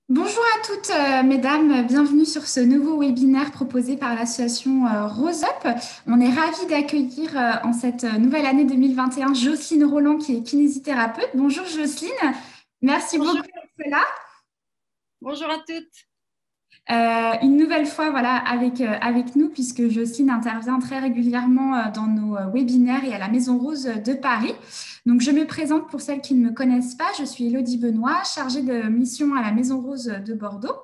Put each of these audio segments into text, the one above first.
Bonjour à toutes, mesdames, bienvenue sur ce nouveau webinaire proposé par l'association Rose Up. On est ravis d'accueillir en cette nouvelle année 2021 Jocelyne Roland qui est kinésithérapeute. Bonjour Jocelyne, merci Bonjour, beaucoup d'être là. bonjour à toutes. Une nouvelle fois voilà, avec nous puisque Jocelyne intervient très régulièrement dans nos webinaires et à la Maison Rose de Paris. Donc je me présente pour celles qui ne me connaissent pas, je suis Elodie Benoît, chargée de mission à la Maison Rose de Bordeaux.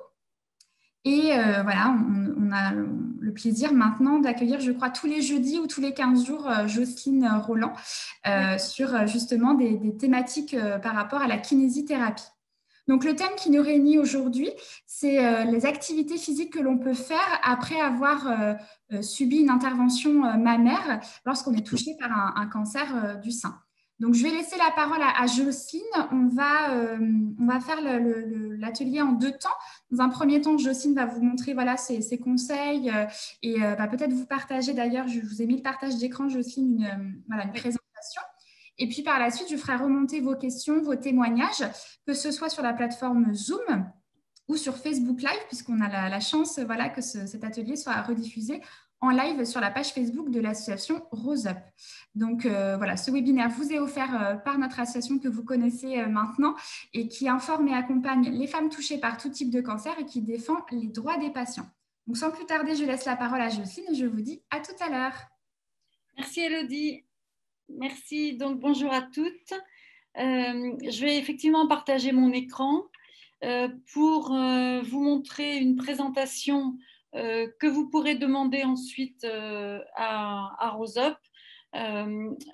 Et voilà, on a le plaisir maintenant d'accueillir, je crois, tous les jeudis ou tous les 15 jours, Jocelyne Roland Oui, sur justement des thématiques par rapport à la kinésithérapie. Donc le thème qui nous réunit aujourd'hui, c'est les activités physiques que l'on peut faire après avoir subi une intervention mammaire lorsqu'on est touché par un cancer du sein. Donc, je vais laisser la parole à Jocelyne. On va faire l'atelier en deux temps. Dans un premier temps, Jocelyne va vous montrer voilà, ses conseils et va peut-être vous partager, d'ailleurs, je vous ai mis le partage d'écran, Jocelyne, voilà, une oui, présentation. Et puis par la suite, je ferai remonter vos questions, vos témoignages, que ce soit sur la plateforme Zoom ou sur Facebook Live, puisqu'on a la chance voilà, que cet atelier soit rediffusé en live sur la page Facebook de l'association Rose Up. Donc voilà, ce webinaire vous est offert par notre association que vous connaissez maintenant et qui informe et accompagne les femmes touchées par tout type de cancer et qui défend les droits des patients. Donc sans plus tarder, je laisse la parole à Jocelyne et je vous dis à tout à l'heure. merci Elodie. Merci. Donc, bonjour à toutes. Je vais effectivement partager mon écran pour vous montrer une présentation que vous pourrez demander ensuite à Rose Up.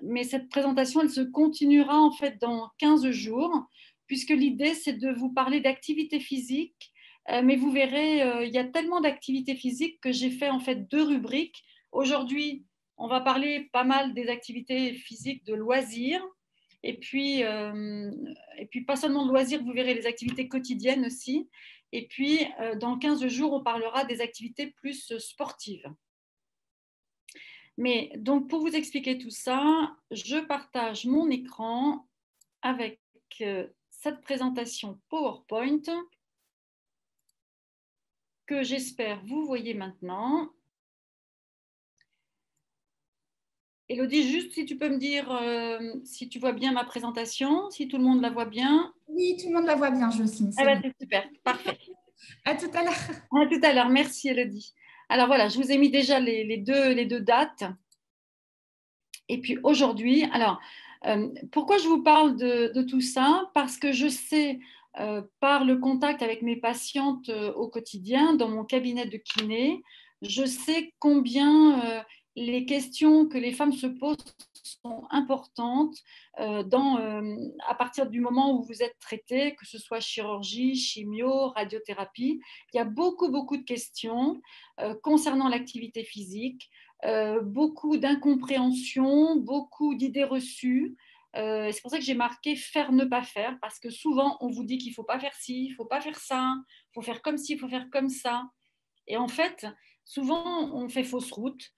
Mais cette présentation, elle se continuera en fait dans 15 jours, puisque l'idée, c'est de vous parler d'activité physique. Mais vous verrez, il y a tellement d'activités physiques que j'ai fait en fait deux rubriques. Aujourd'hui, on va parler pas mal des activités physiques de loisirs. Et puis pas seulement de loisirs, vous verrez les activités quotidiennes aussi. Et puis, dans 15 jours, on parlera des activités plus sportives. Mais donc, pour vous expliquer tout ça, je partage mon écran avec cette présentation PowerPoint que j'espère vous voyez maintenant. Elodie, juste si tu peux me dire si tu vois bien ma présentation, si tout le monde la voit bien. Oui, tout le monde la voit bien, Jocelyne, Ah c'est ben, bon. c'est super, parfait. À tout à l'heure. À tout à l'heure, merci Elodie. Alors voilà, je vous ai mis déjà les deux dates. Et puis aujourd'hui, alors pourquoi je vous parle de tout ça? Parce que je sais par le contact avec mes patientes au quotidien, dans mon cabinet de kiné, je sais combien les questions que les femmes se posent sont importantes à partir du moment où vous êtes traité, que ce soit chirurgie, chimio, radiothérapie. Il y a beaucoup de questions concernant l'activité physique, beaucoup d'incompréhension, beaucoup d'idées reçues. C'est pour ça que j'ai marqué faire, ne pas faire, parce que souvent on vous dit qu'il ne faut pas faire ci, il ne faut pas faire ça, il faut faire comme ci, il faut faire comme ça. Et en fait, souvent on fait fausse route.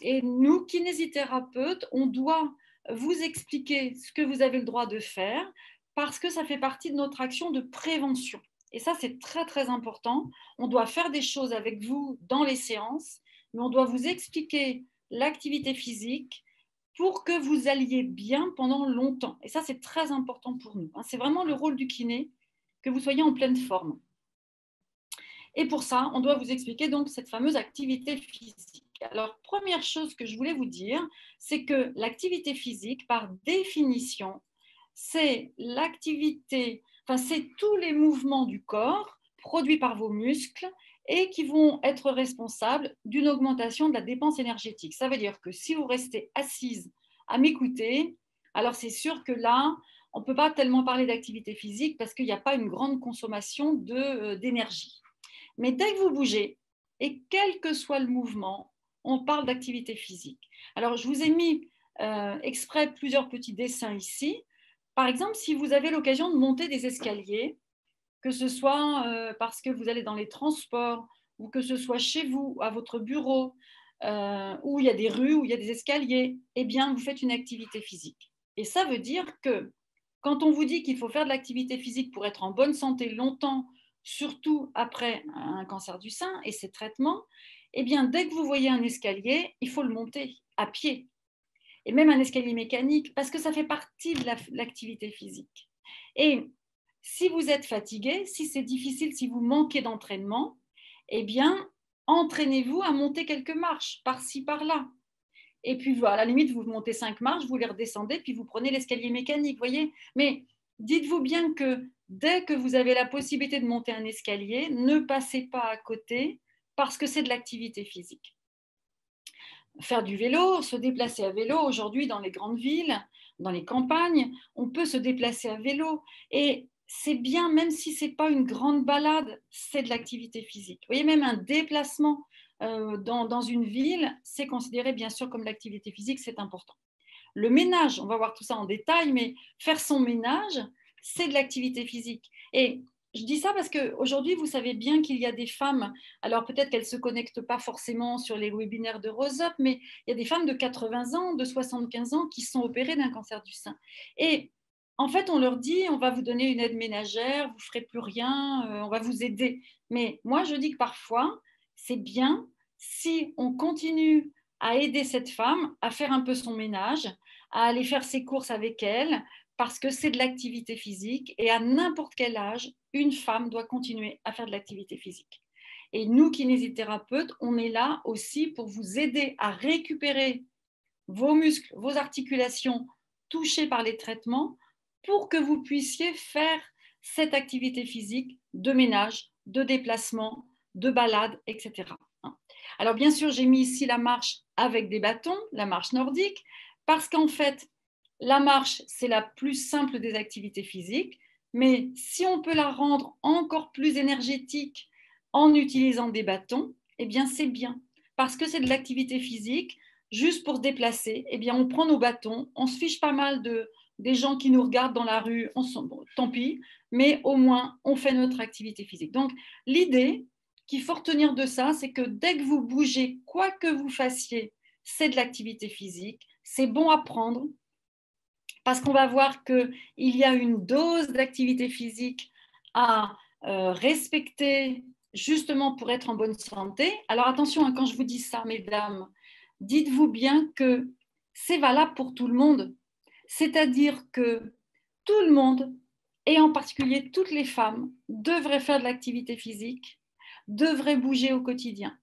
Et nous, kinésithérapeutes, on doit vous expliquer ce que vous avez le droit de faire parce que ça fait partie de notre action de prévention. Et ça, c'est très important. On doit faire des choses avec vous dans les séances, mais on doit vous expliquer l'activité physique pour que vous alliez bien pendant longtemps. Et ça, c'est très important pour nous. C'est vraiment le rôle du kiné, que vous soyez en pleine forme. Et pour ça, on doit vous expliquer donc cette fameuse activité physique. Alors, première chose que je voulais vous dire, c'est que l'activité physique, par définition, c'est l'activité, enfin, c'est tous les mouvements du corps produits par vos muscles et qui vont être responsables d'une augmentation de la dépense énergétique. Ça veut dire que si vous restez assise à m'écouter, alors c'est sûr que là, on ne peut pas tellement parler d'activité physique parce qu'il n'y a pas une grande consommation d'énergie. Mais dès que vous bougez, et quel que soit le mouvement, on parle d'activité physique. Alors, je vous ai mis exprès plusieurs petits dessins ici. Par exemple, si vous avez l'occasion de monter des escaliers, que ce soit parce que vous allez dans les transports, ou que ce soit chez vous, à votre bureau, où il y a des rues, où il y a des escaliers, eh bien, vous faites une activité physique. Et ça veut dire que quand on vous dit qu'il faut faire de l'activité physique pour être en bonne santé longtemps, surtout après un cancer du sein et ses traitements, eh bien, dès que vous voyez un escalier, il faut le monter à pied. Et même un escalier mécanique, parce que ça fait partie de l'activité physique. Et si vous êtes fatigué, si c'est difficile, si vous manquez d'entraînement, eh bien, entraînez-vous à monter quelques marches, par-ci, par-là. Et puis, à la limite, vous montez 5 marches, vous les redescendez, puis vous prenez l'escalier mécanique, voyez. Mais dites-vous bien que dès que vous avez la possibilité de monter un escalier, ne passez pas à côté parce que c'est de l'activité physique. Faire du vélo, se déplacer à vélo, aujourd'hui dans les grandes villes, dans les campagnes, on peut se déplacer à vélo. Et c'est bien, même si ce n'est pas une grande balade, c'est de l'activité physique. Vous voyez, même un déplacement dans une ville, c'est considéré bien sûr comme l'activité physique, c'est important. Le ménage, on va voir tout ça en détail, mais faire son ménage, c'est de l'activité physique. Et je dis ça parce qu'aujourd'hui, vous savez bien qu'il y a des femmes, alors peut-être qu'elles ne se connectent pas forcément sur les webinaires de Rose Up, mais il y a des femmes de 80 ans, de 75 ans qui sont opérées d'un cancer du sein. Et en fait, on leur dit, on va vous donner une aide ménagère, vous ne ferez plus rien, on va vous aider. Mais moi, je dis que parfois, c'est bien si on continue à aider cette femme à faire un peu son ménage, à aller faire ses courses avec elle, parce que c'est de l'activité physique et à n'importe quel âge, une femme doit continuer à faire de l'activité physique. Et nous, kinésithérapeutes, on est là aussi pour vous aider à récupérer vos muscles, vos articulations touchées par les traitements pour que vous puissiez faire cette activité physique de ménage, de déplacement, de balade, etc. Alors bien sûr, j'ai mis ici la marche avec des bâtons, la marche nordique, parce qu'en fait, la marche, c'est la plus simple des activités physiques, mais si on peut la rendre encore plus énergétique en utilisant des bâtons, eh bien c'est bien, parce que c'est de l'activité physique, juste pour se déplacer, eh bien on prend nos bâtons, on se fiche pas mal des gens qui nous regardent dans la rue, bon, tant pis, mais au moins on fait notre activité physique. Donc l'idée qu'il faut retenir de ça, c'est que dès que vous bougez, quoi que vous fassiez, c'est de l'activité physique, c'est bon à prendre, parce qu'on va voir qu'il y a une dose d'activité physique à respecter justement pour être en bonne santé. Alors attention, hein, quand je vous dis ça, mesdames, dites-vous bien que c'est valable pour tout le monde. C'est-à-dire que tout le monde, et en particulier toutes les femmes, devraient faire de l'activité physique, devraient bouger au quotidien.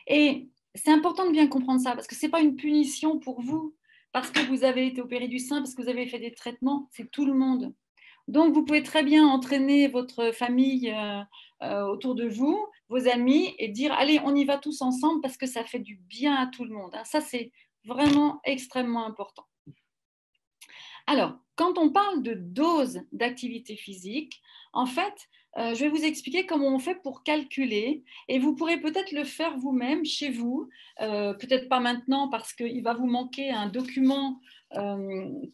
Et c'est important de bien comprendre ça, parce que ce n'est pas une punition pour vous, parce que vous avez été opéré du sein, parce que vous avez fait des traitements, c'est tout le monde. Donc, vous pouvez très bien entraîner votre famille autour de vous, vos amis, et dire, allez, on y va tous ensemble, parce que ça fait du bien à tout le monde. Ça, c'est vraiment extrêmement important. Alors, quand on parle de dose d'activité physique, en fait, je vais vous expliquer comment on fait pour calculer et vous pourrez peut-être le faire vous-même chez vous, peut-être pas maintenant parce qu'il va vous manquer un document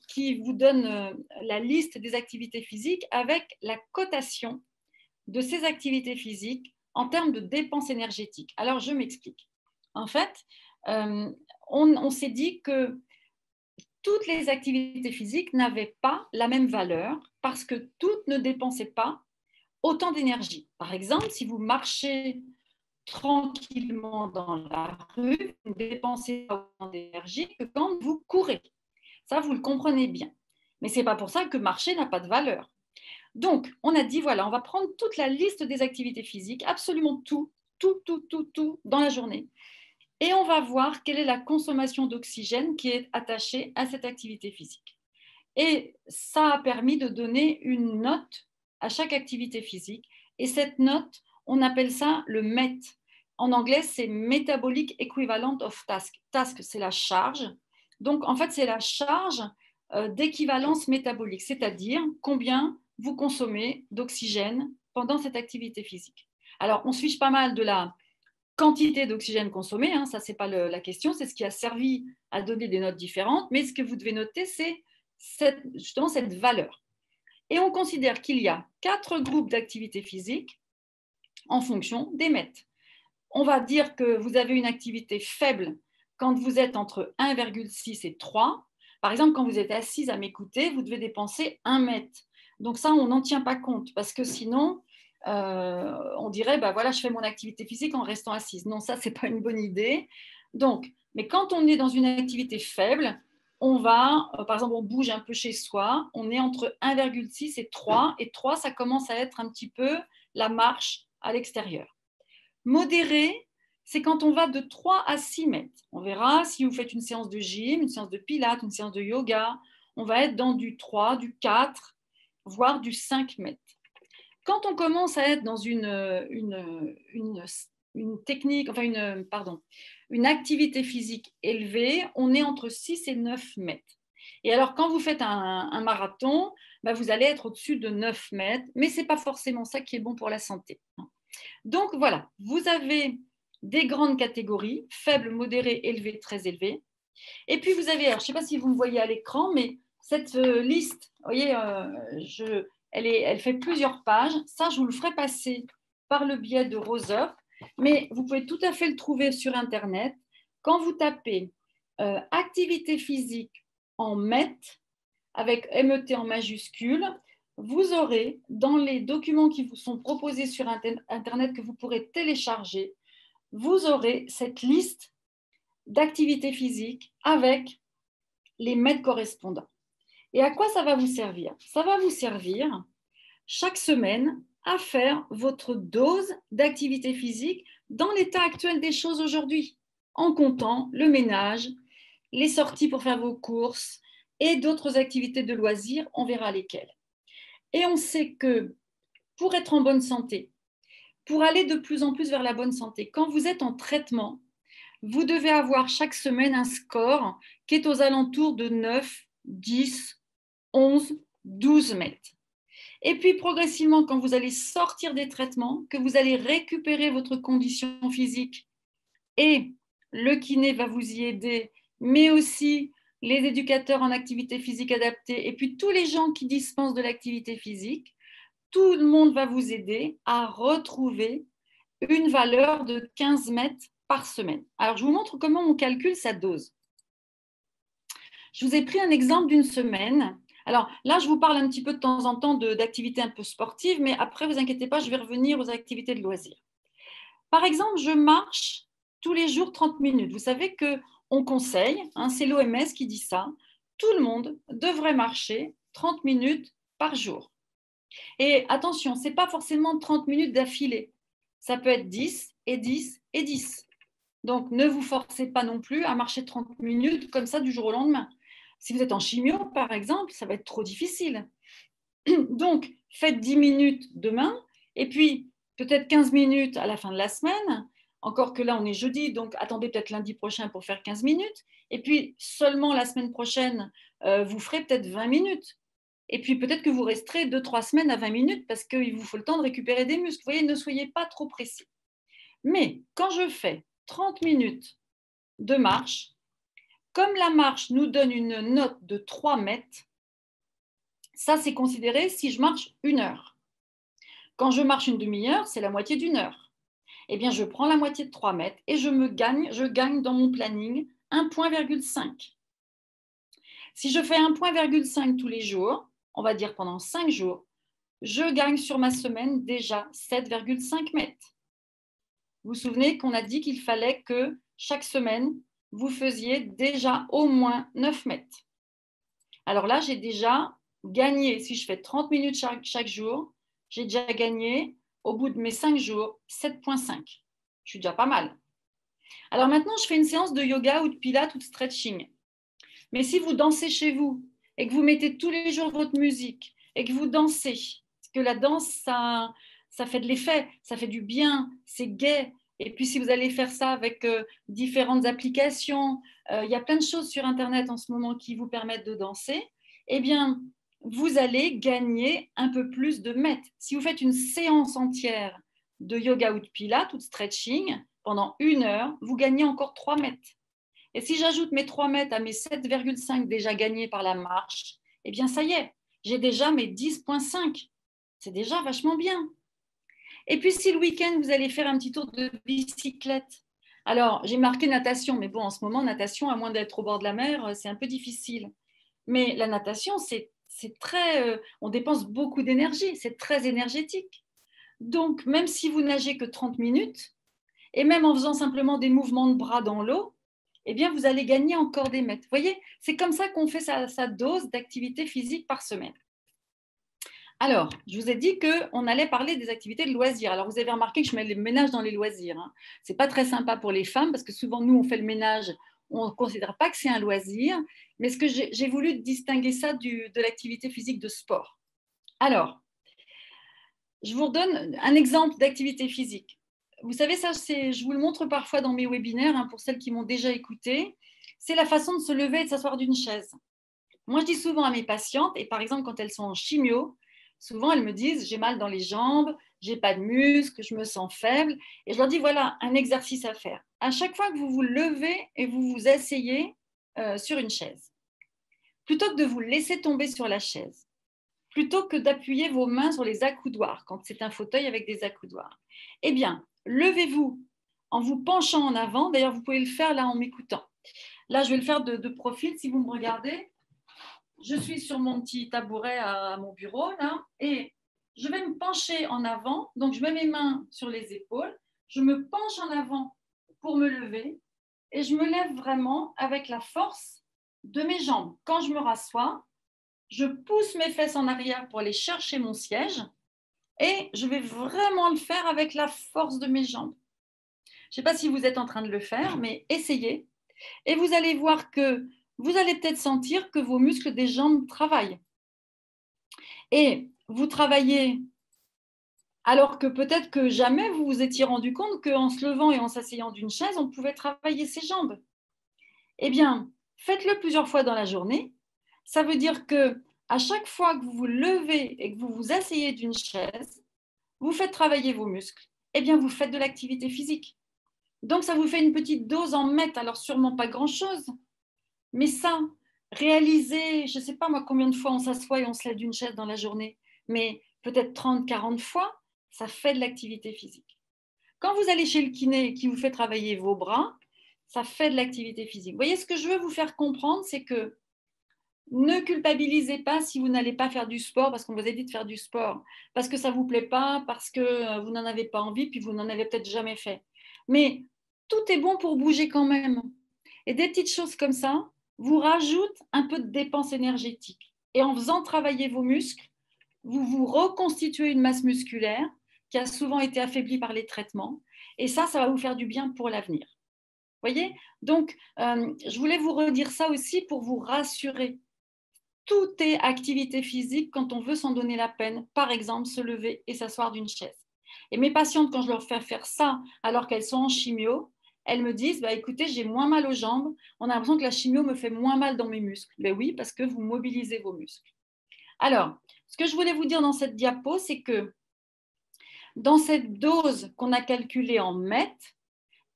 qui vous donne la liste des activités physiques avec la cotation de ces activités physiques en termes de dépenses énergétiques. Alors, je m'explique. En fait, on s'est dit que toutes les activités physiques n'avaient pas la même valeur parce que toutes ne dépensaient pas autant d'énergie. Par exemple, si vous marchez tranquillement dans la rue, vous ne dépensez pas autant d'énergie que quand vous courez. Ça, vous le comprenez bien. Mais ce n'est pas pour ça que marcher n'a pas de valeur. Donc, on a dit, voilà, on va prendre toute la liste des activités physiques, absolument tout dans la journée. Et on va voir quelle est la consommation d'oxygène qui est attachée à cette activité physique. Et ça a permis de donner une note à chaque activité physique. Et cette note, on appelle ça le MET. En anglais, c'est Metabolic Equivalent of Task. Task, c'est la charge. Donc, en fait, c'est la charge d'équivalence métabolique, c'est-à-dire combien vous consommez d'oxygène pendant cette activité physique. Alors, on se fiche pas mal de la quantité d'oxygène consommée, hein, ça, ce n'est pas la question, c'est ce qui a servi à donner des notes différentes, mais ce que vous devez noter, c'est justement cette valeur. Et on considère qu'il y a 4 groupes d'activités physiques en fonction des MET. On va dire que vous avez une activité faible quand vous êtes entre 1,6 et 3. Par exemple, quand vous êtes assise à m'écouter, vous devez dépenser 1 MET. Donc ça, on n'en tient pas compte parce que sinon, on dirait, bah voilà, je fais mon activité physique en restant assise. Non, ça, c'est pas une bonne idée. Donc, mais quand on est dans une activité faible, on va, par exemple, on bouge un peu chez soi, on est entre 1,6 et 3, et 3, ça commence à être un petit peu la marche à l'extérieur. Modéré, c'est quand on va de 3 à 6 mètres. On verra si vous faites une séance de gym, une séance de pilates, une séance de yoga, on va être dans du 3, du 4, voire du 5 mètres. Quand on commence à être dans une technique, enfin une activité physique élevée, on est entre 6 et 9 mètres. Et alors, quand vous faites un marathon, bah, vous allez être au-dessus de 9 mètres, mais ce n'est pas forcément ça qui est bon pour la santé. Donc voilà, vous avez des grandes catégories, faibles, modérées, élevées, très élevées. Et puis vous avez, alors, je ne sais pas si vous me voyez à l'écran, mais cette liste, vous voyez, elle fait plusieurs pages. Ça, je vous le ferai passer par le biais de Rose-Up, mais vous pouvez tout à fait le trouver sur Internet. Quand vous tapez activité physique en mètres, avec MET en majuscule, vous aurez dans les documents qui vous sont proposés sur Internet que vous pourrez télécharger, vous aurez cette liste d'activités physiques avec les mètres correspondants. Et à quoi ça va vous servir? Ça va vous servir chaque semaine à faire votre dose d'activité physique dans l'état actuel des choses aujourd'hui, en comptant le ménage, les sorties pour faire vos courses et d'autres activités de loisirs, on verra lesquelles. Et on sait que pour être en bonne santé, pour aller de plus en plus vers la bonne santé, quand vous êtes en traitement, vous devez avoir chaque semaine un score qui est aux alentours de 9, 10, 11, 12 mètres. Et puis progressivement, quand vous allez sortir des traitements, que vous allez récupérer votre condition physique et le kiné va vous y aider, mais aussi les éducateurs en activité physique adaptée et puis tous les gens qui dispensent de l'activité physique, tout le monde va vous aider à retrouver une valeur de 15 mètres par semaine. Alors, je vous montre comment on calcule sa dose. Je vous ai pris un exemple d'une semaine. Alors là, je vous parle un petit peu de temps en temps d'activités un peu sportives, mais après, ne vous inquiétez pas, je vais revenir aux activités de loisirs. Par exemple, je marche tous les jours 30 minutes. Vous savez qu'on conseille, c'est l'OMS qui dit ça, tout le monde devrait marcher 30 minutes par jour. Et attention, ce n'est pas forcément 30 minutes d'affilée. Ça peut être 10 et 10 et 10. Donc, ne vous forcez pas non plus à marcher 30 minutes comme ça du jour au lendemain. Si vous êtes en chimio, par exemple, ça va être trop difficile. Donc, faites 10 minutes demain et puis peut-être 15 minutes à la fin de la semaine. Encore que là, on est jeudi, donc attendez peut-être lundi prochain pour faire 15 minutes. Et puis, seulement la semaine prochaine, vous ferez peut-être 20 minutes. Et puis, peut-être que vous resterez 2-3 semaines à 20 minutes parce qu'il vous faut le temps de récupérer des muscles. Vous voyez, ne soyez pas trop précis. Mais quand je fais 30 minutes de marche, comme la marche nous donne une note de 3 mètres, ça c'est considéré si je marche 1 heure. Quand je marche une demi-heure, c'est la moitié d'une heure. Eh bien, je prends la moitié de 3 mètres et je gagne dans mon planning 1,5. Si je fais 1,5 tous les jours, on va dire pendant 5 jours, je gagne sur ma semaine déjà 7,5 mètres. Vous vous souvenez qu'on a dit qu'il fallait que chaque semaine, vous faisiez déjà au moins 9 mètres. Alors là, j'ai déjà gagné, si je fais 30 minutes chaque jour, j'ai déjà gagné, au bout de mes 5 jours, 7,5. Je suis déjà pas mal. Alors maintenant, je fais une séance de yoga ou de pilates ou de stretching. Mais si vous dansez chez vous et que vous mettez tous les jours votre musique et que vous dansez, parce que la danse, ça fait de l'effet, ça fait du bien, c'est gai. Et puis si vous allez faire ça avec différentes applications, il y a plein de choses sur Internet en ce moment qui vous permettent de danser, eh bien, vous allez gagner un peu plus de mètres. Si vous faites une séance entière de yoga ou de pilates ou de stretching, pendant 1 heure, vous gagnez encore 3 mètres. Et si j'ajoute mes 3 mètres à mes 7,5 déjà gagnés par la marche, eh bien ça y est, j'ai déjà mes 10,5. C'est déjà vachement bien. Et puis si le week-end, vous allez faire un petit tour de bicyclette. Alors, j'ai marqué natation, mais bon, en ce moment, natation, à moins d'être au bord de la mer, c'est un peu difficile. Mais la natation, c'est très... on dépense beaucoup d'énergie, c'est très énergétique. Donc, même si vous nagez que 30 minutes, et même en faisant simplement des mouvements de bras dans l'eau, eh bien, vous allez gagner encore des mètres. Vous voyez, c'est comme ça qu'on fait sa dose d'activité physique par semaine. Alors, je vous ai dit qu'on allait parler des activités de loisirs. Alors, vous avez remarqué que je mets le ménage dans les loisirs. Hein. Ce n'est pas très sympa pour les femmes parce que souvent, nous, on fait le ménage, on ne considère pas que c'est un loisir. Mais ce que j'ai voulu distinguer ça de l'activité physique de sport. Alors, je vous redonne un exemple d'activité physique. Vous savez, ça, je vous le montre parfois dans mes webinaires, hein, pour celles qui m'ont déjà écouté. C'est la façon de se lever et de s'asseoir d'une chaise. Moi, je dis souvent à mes patientes, et par exemple, quand elles sont en chimio, souvent elles me disent j'ai mal dans les jambes, j'ai pas de muscles, je me sens faible. Et je leur dis voilà un exercice à faire. À chaque fois que vous vous levez et vous vous asseyez sur une chaise, plutôt que de vous laisser tomber sur la chaise, plutôt que d'appuyer vos mains sur les accoudoirs, quand c'est un fauteuil avec des accoudoirs, eh bien, levez-vous en vous penchant en avant. D'ailleurs, vous pouvez le faire là en m'écoutant. Là, je vais le faire de profil si vous me regardez. Je suis sur mon petit tabouret à mon bureau là et je vais me pencher en avant. Donc, je mets mes mains sur les épaules. Je me penche en avant pour me lever et je me lève vraiment avec la force de mes jambes. Quand je me rassois, je pousse mes fesses en arrière pour aller chercher mon siège et je vais vraiment le faire avec la force de mes jambes. Je ne sais pas si vous êtes en train de le faire, mais essayez. Et vous allez voir que vous allez peut-être sentir que vos muscles des jambes travaillent. Et vous travaillez alors que peut-être que jamais vous vous étiez rendu compte qu'en se levant et en s'asseyant d'une chaise, on pouvait travailler ses jambes. Eh bien, faites-le plusieurs fois dans la journée. Ça veut dire que à chaque fois que vous vous levez et que vous vous asseyez d'une chaise, vous faites travailler vos muscles. Eh bien, vous faites de l'activité physique. Donc, ça vous fait une petite dose en mètres. Alors, sûrement pas grand-chose. Mais ça, réaliser, je ne sais pas moi combien de fois on s'assoit et on se lève d'une chaise dans la journée, mais peut-être 30, 40 fois, ça fait de l'activité physique. Quand vous allez chez le kiné qui vous fait travailler vos bras, ça fait de l'activité physique. Vous voyez, ce que je veux vous faire comprendre, c'est que ne culpabilisez pas si vous n'allez pas faire du sport parce qu'on vous a dit de faire du sport, parce que ça ne vous plaît pas, parce que vous n'en avez pas envie, puis vous n'en avez peut-être jamais fait. Mais tout est bon pour bouger quand même. Et des petites choses comme ça vous rajoutent un peu de dépense énergétique. Et en faisant travailler vos muscles, vous vous reconstituez une masse musculaire qui a souvent été affaiblie par les traitements. Et ça va vous faire du bien pour l'avenir. Vous voyez? Donc, je voulais vous redire ça aussi pour vous rassurer. Tout est activité physique quand on veut s'en donner la peine, par exemple se lever et s'asseoir d'une chaise. Et mes patientes, quand je leur fais faire ça alors qu'elles sont en chimio, elles me disent bah, écoutez, j'ai moins mal aux jambes, on a l'impression que la chimio me fait moins mal dans mes muscles. Ben oui, parce que vous mobilisez vos muscles. Alors, ce que je voulais vous dire dans cette diapo, c'est que dans cette dose qu'on a calculée en mètres,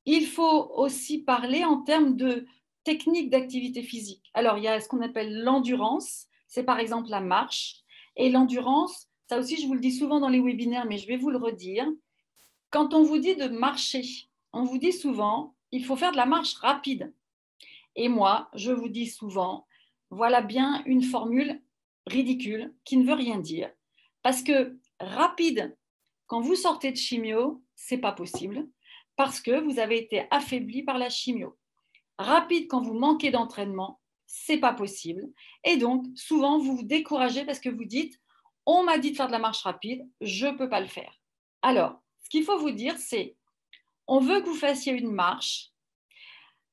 il faut aussi parler en termes de techniques d'activité physique. Alors, il y a ce qu'on appelle l'endurance, c'est par exemple la marche. Et l'endurance, ça aussi, je vous le dis souvent dans les webinaires, mais je vais vous le redire. Quand on vous dit de marcher, on vous dit souvent, il faut faire de la marche rapide. Et moi, je vous dis souvent, voilà bien une formule ridicule qui ne veut rien dire. Parce que rapide, quand vous sortez de chimio, c'est pas possible parce que vous avez été affaibli par la chimio. Rapide quand vous manquez d'entraînement, c'est pas possible. Et donc, souvent, vous vous découragez parce que vous dites, on m'a dit de faire de la marche rapide, je ne peux pas le faire. Alors, ce qu'il faut vous dire, c'est, on veut que vous fassiez une marche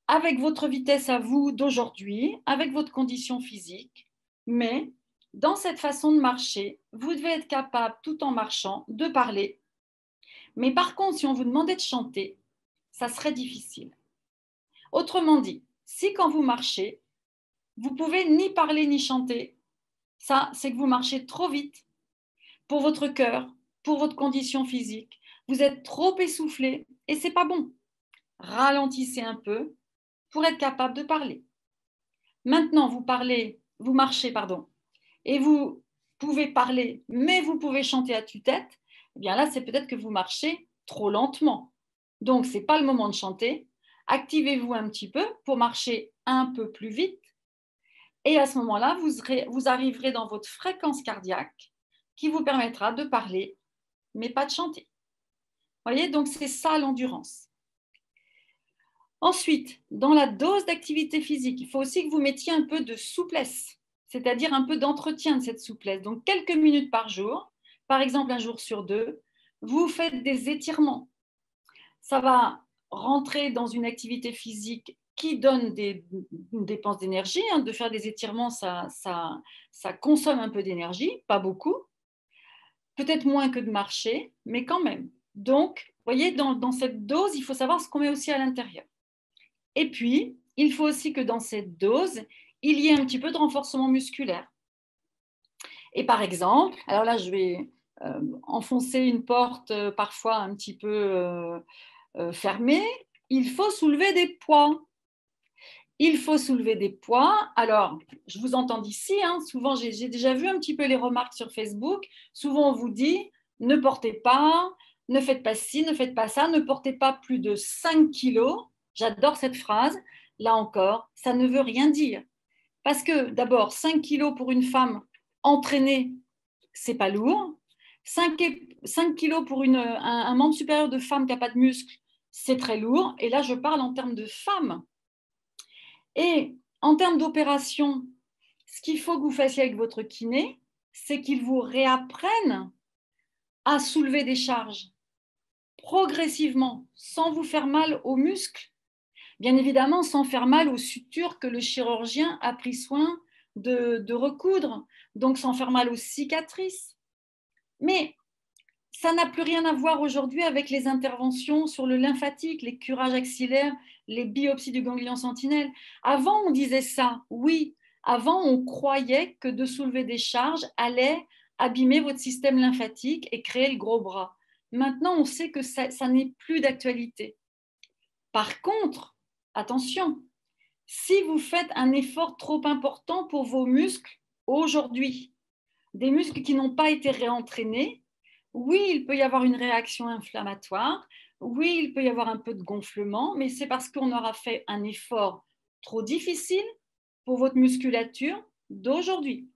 avec votre vitesse à vous d'aujourd'hui, avec votre condition physique, mais dans cette façon de marcher, vous devez être capable, tout en marchant, de parler. Mais par contre, si on vous demandait de chanter, ça serait difficile. Autrement dit, si quand vous marchez, vous pouvez ni parler ni chanter, ça, c'est que vous marchez trop vite pour votre cœur, pour votre condition physique. Vous êtes trop essoufflé et c'est pas bon. Ralentissez un peu pour être capable de parler. Maintenant, vous marchez, et vous pouvez parler, mais vous pouvez chanter à tue-tête. Eh bien là, c'est peut-être que vous marchez trop lentement. Donc, ce n'est pas le moment de chanter. Activez-vous un petit peu pour marcher un peu plus vite. Et à ce moment-là, vous arriverez dans votre fréquence cardiaque qui vous permettra de parler mais pas de chanter. Vous voyez, donc c'est ça l'endurance. Ensuite, dans la dose d'activité physique, il faut aussi que vous mettiez un peu de souplesse, c'est-à-dire un peu d'entretien de cette souplesse. Donc, quelques minutes par jour, par exemple un jour sur deux, vous faites des étirements. Ça va rentrer dans une activité physique qui donne une dépense d'énergie. De faire des étirements, ça consomme un peu d'énergie, pas beaucoup, peut-être moins que de marcher, mais quand même. Donc, vous voyez, dans cette dose, il faut savoir ce qu'on met aussi à l'intérieur. Et puis, il faut aussi que dans cette dose, il y ait un petit peu de renforcement musculaire. Et par exemple, alors là, je vais enfoncer une porte parfois un petit peu fermée, il faut soulever des poids. Il faut soulever des poids. Alors, je vous entends d'ici, souvent j'ai déjà vu un petit peu les remarques sur Facebook. Souvent, on vous dit, ne portez pas, ne faites pas ci, ne faites pas ça, ne portez pas plus de 5 kilos. J'adore cette phrase. Là encore, ça ne veut rien dire. Parce que d'abord, 5 kilos pour une femme entraînée, c'est pas lourd. 5 kilos pour un membre supérieur de femme qui n'a pas de muscles, c'est très lourd. Et là, je parle en termes de femmes. Et en termes d'opération, ce qu'il faut que vous fassiez avec votre kiné, c'est qu'il vous réapprenne à soulever des charges progressivement, sans vous faire mal aux muscles. Bien évidemment, sans faire mal aux sutures que le chirurgien a pris soin de recoudre, donc sans faire mal aux cicatrices. Mais ça n'a plus rien à voir aujourd'hui avec les interventions sur le lymphatique, les curages axillaires, les biopsies du ganglion sentinelle. Avant, on disait ça, oui. Avant, on croyait que de soulever des charges allait abîmer votre système lymphatique et créer le gros bras. Maintenant, on sait que ça n'est plus d'actualité. Par contre, attention, si vous faites un effort trop important pour vos muscles aujourd'hui, des muscles qui n'ont pas été réentraînés, oui, il peut y avoir une réaction inflammatoire, oui, il peut y avoir un peu de gonflement, mais c'est parce qu'on aura fait un effort trop difficile pour votre musculature d'aujourd'hui.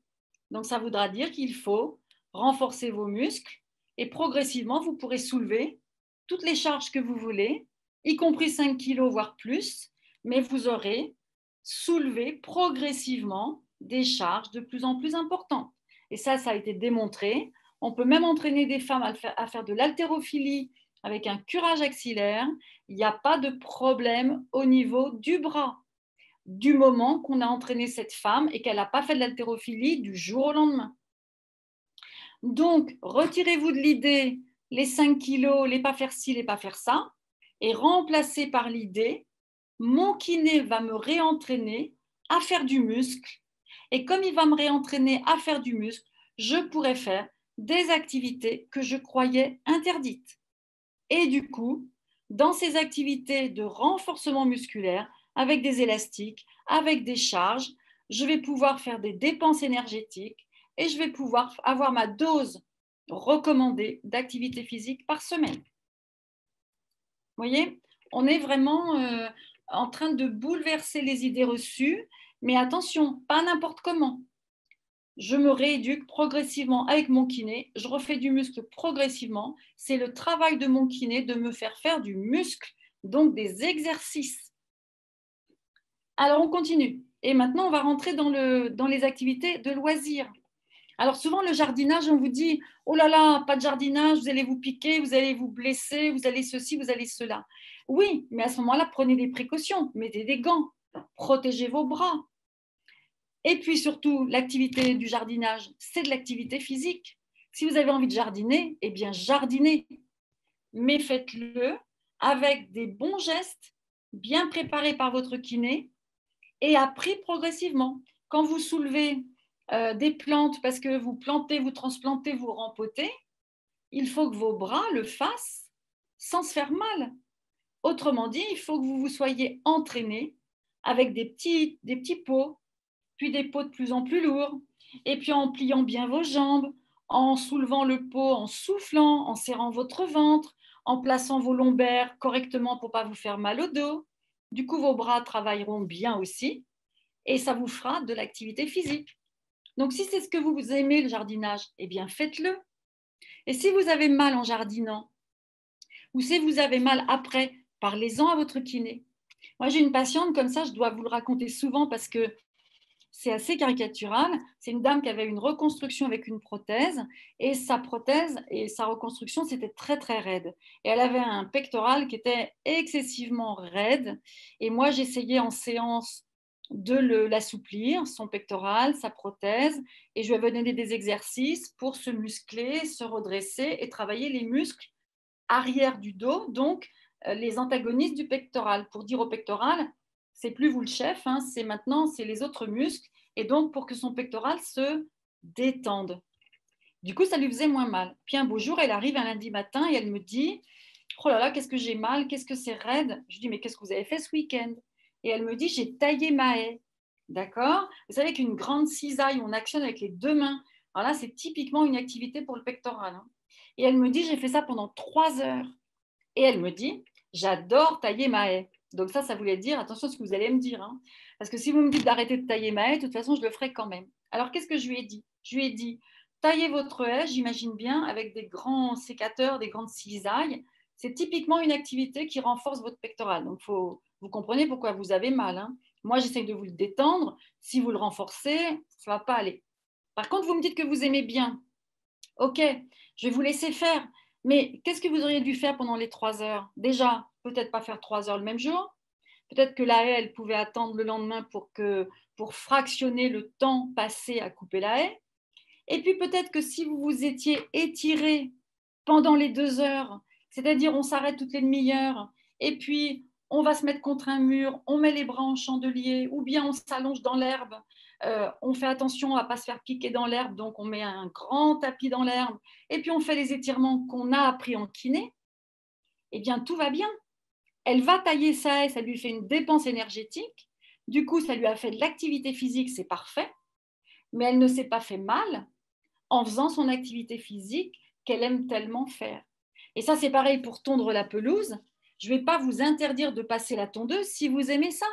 Donc, ça voudra dire qu'il faut renforcer vos muscles et progressivement, vous pourrez soulever toutes les charges que vous voulez, y compris 5 kilos, voire plus, mais vous aurez soulevé progressivement des charges de plus en plus importantes. Et ça a été démontré. On peut même entraîner des femmes à faire de l'haltérophilie avec un curage axillaire. Il n'y a pas de problème au niveau du bras, du moment qu'on a entraîné cette femme et qu'elle n'a pas fait de l'haltérophilie du jour au lendemain. Donc, retirez-vous de l'idée les 5 kilos, les pas faire ci, les pas faire ça, et remplacez par l'idée mon kiné va me réentraîner à faire du muscle. Et comme il va me réentraîner à faire du muscle, je pourrais faire des activités que je croyais interdites. Et du coup, dans ces activités de renforcement musculaire, avec des élastiques, avec des charges, je vais pouvoir faire des dépenses énergétiques et je vais pouvoir avoir ma dose recommandée d'activité physique par semaine. Vous voyez, on est vraiment en train de bouleverser les idées reçues, mais attention, pas n'importe comment. Je me rééduque progressivement avec mon kiné, je refais du muscle progressivement. C'est le travail de mon kiné de me faire du muscle, donc des exercices. Alors, on continue. Et maintenant, on va rentrer dans les activités de loisirs. Alors, souvent, le jardinage, on vous dit, oh là là, pas de jardinage, vous allez vous piquer, vous allez vous blesser, vous allez ceci, vous allez cela. Oui, mais à ce moment-là, prenez des précautions, mettez des gants, protégez vos bras. Et puis surtout, l'activité du jardinage, c'est de l'activité physique. Si vous avez envie de jardiner, eh bien, jardinez. Mais faites-le avec des bons gestes, bien préparés par votre kiné et appris progressivement. Quand vous soulevez des plantes parce que vous plantez, vous transplantez, vous rempotez, il faut que vos bras le fassent sans se faire mal. Autrement dit, il faut que vous vous soyez entraîné avec des petits pots, puis des pots de plus en plus lourds, et puis en pliant bien vos jambes, en soulevant le pot, en soufflant, en serrant votre ventre, en plaçant vos lombaires correctement pour ne pas vous faire mal au dos. Du coup, vos bras travailleront bien aussi, et ça vous fera de l'activité physique. Donc, si c'est ce que vous aimez, le jardinage, eh bien, faites-le. Et si vous avez mal en jardinant, ou si vous avez mal après, parlez-en à votre kiné. Moi, j'ai une patiente comme ça, je dois vous le raconter souvent parce que c'est assez caricatural. C'est une dame qui avait une reconstruction avec une prothèse et sa prothèse et sa reconstruction, c'était très, très raide. Et elle avait un pectoral qui était excessivement raide. Et moi, j'essayais en séance de l'assouplir, son pectoral, sa prothèse, et je lui avais donné des exercices pour se muscler, se redresser et travailler les muscles arrière du dos, donc les antagonistes du pectoral. Pour dire au pectoral, c'est plus vous le chef, hein, c'est maintenant c'est les autres muscles, et donc pour que son pectoral se détende. Du coup, ça lui faisait moins mal. Puis un beau jour, elle arrive un lundi matin et elle me dit, oh là là, qu'est-ce que j'ai mal, qu'est-ce que c'est raide. Je dis, mais qu'est-ce que vous avez fait ce week-end? Et elle me dit, j'ai taillé ma haie. D'accord? Vous savez qu'une grande cisaille, on actionne avec les deux mains. Alors là, c'est typiquement une activité pour le pectoral, hein. Et elle me dit, j'ai fait ça pendant 3 heures. Et elle me dit, j'adore tailler ma haie. Donc ça voulait dire, attention à ce que vous allez me dire, hein. Parce que si vous me dites d'arrêter de tailler ma haie, de toute façon, je le ferai quand même. Alors, qu'est-ce que je lui ai dit? Je lui ai dit, taillez votre haie, j'imagine bien, avec des grands sécateurs, des grandes cisailles. C'est typiquement une activité qui renforce votre pectoral. Donc, vous comprenez pourquoi vous avez mal, hein. Moi, j'essaie de vous le détendre. Si vous le renforcez, ça ne va pas aller. Par contre, vous me dites que vous aimez bien. Ok, je vais vous laisser faire. Mais qu'est-ce que vous auriez dû faire pendant les 3 heures? Déjà, peut-être pas faire 3 heures le même jour. Peut-être que la haie, elle pouvait attendre le lendemain pour fractionner le temps passé à couper la haie. Et puis peut-être que si vous vous étiez étiré pendant les 2 heures, c'est-à-dire on s'arrête toutes les demi-heures, et puis on va se mettre contre un mur, on met les bras en chandelier, ou bien on s'allonge dans l'herbe, on fait attention à ne pas se faire piquer dans l'herbe, donc on met un grand tapis dans l'herbe, et puis on fait les étirements qu'on a appris en kiné, eh bien tout va bien. Elle va tailler ça et ça lui fait une dépense énergétique. Du coup, ça lui a fait de l'activité physique, c'est parfait, mais elle ne s'est pas fait mal en faisant son activité physique qu'elle aime tellement faire. Et ça, c'est pareil pour tondre la pelouse. Je ne vais pas vous interdire de passer la tondeuse si vous aimez ça.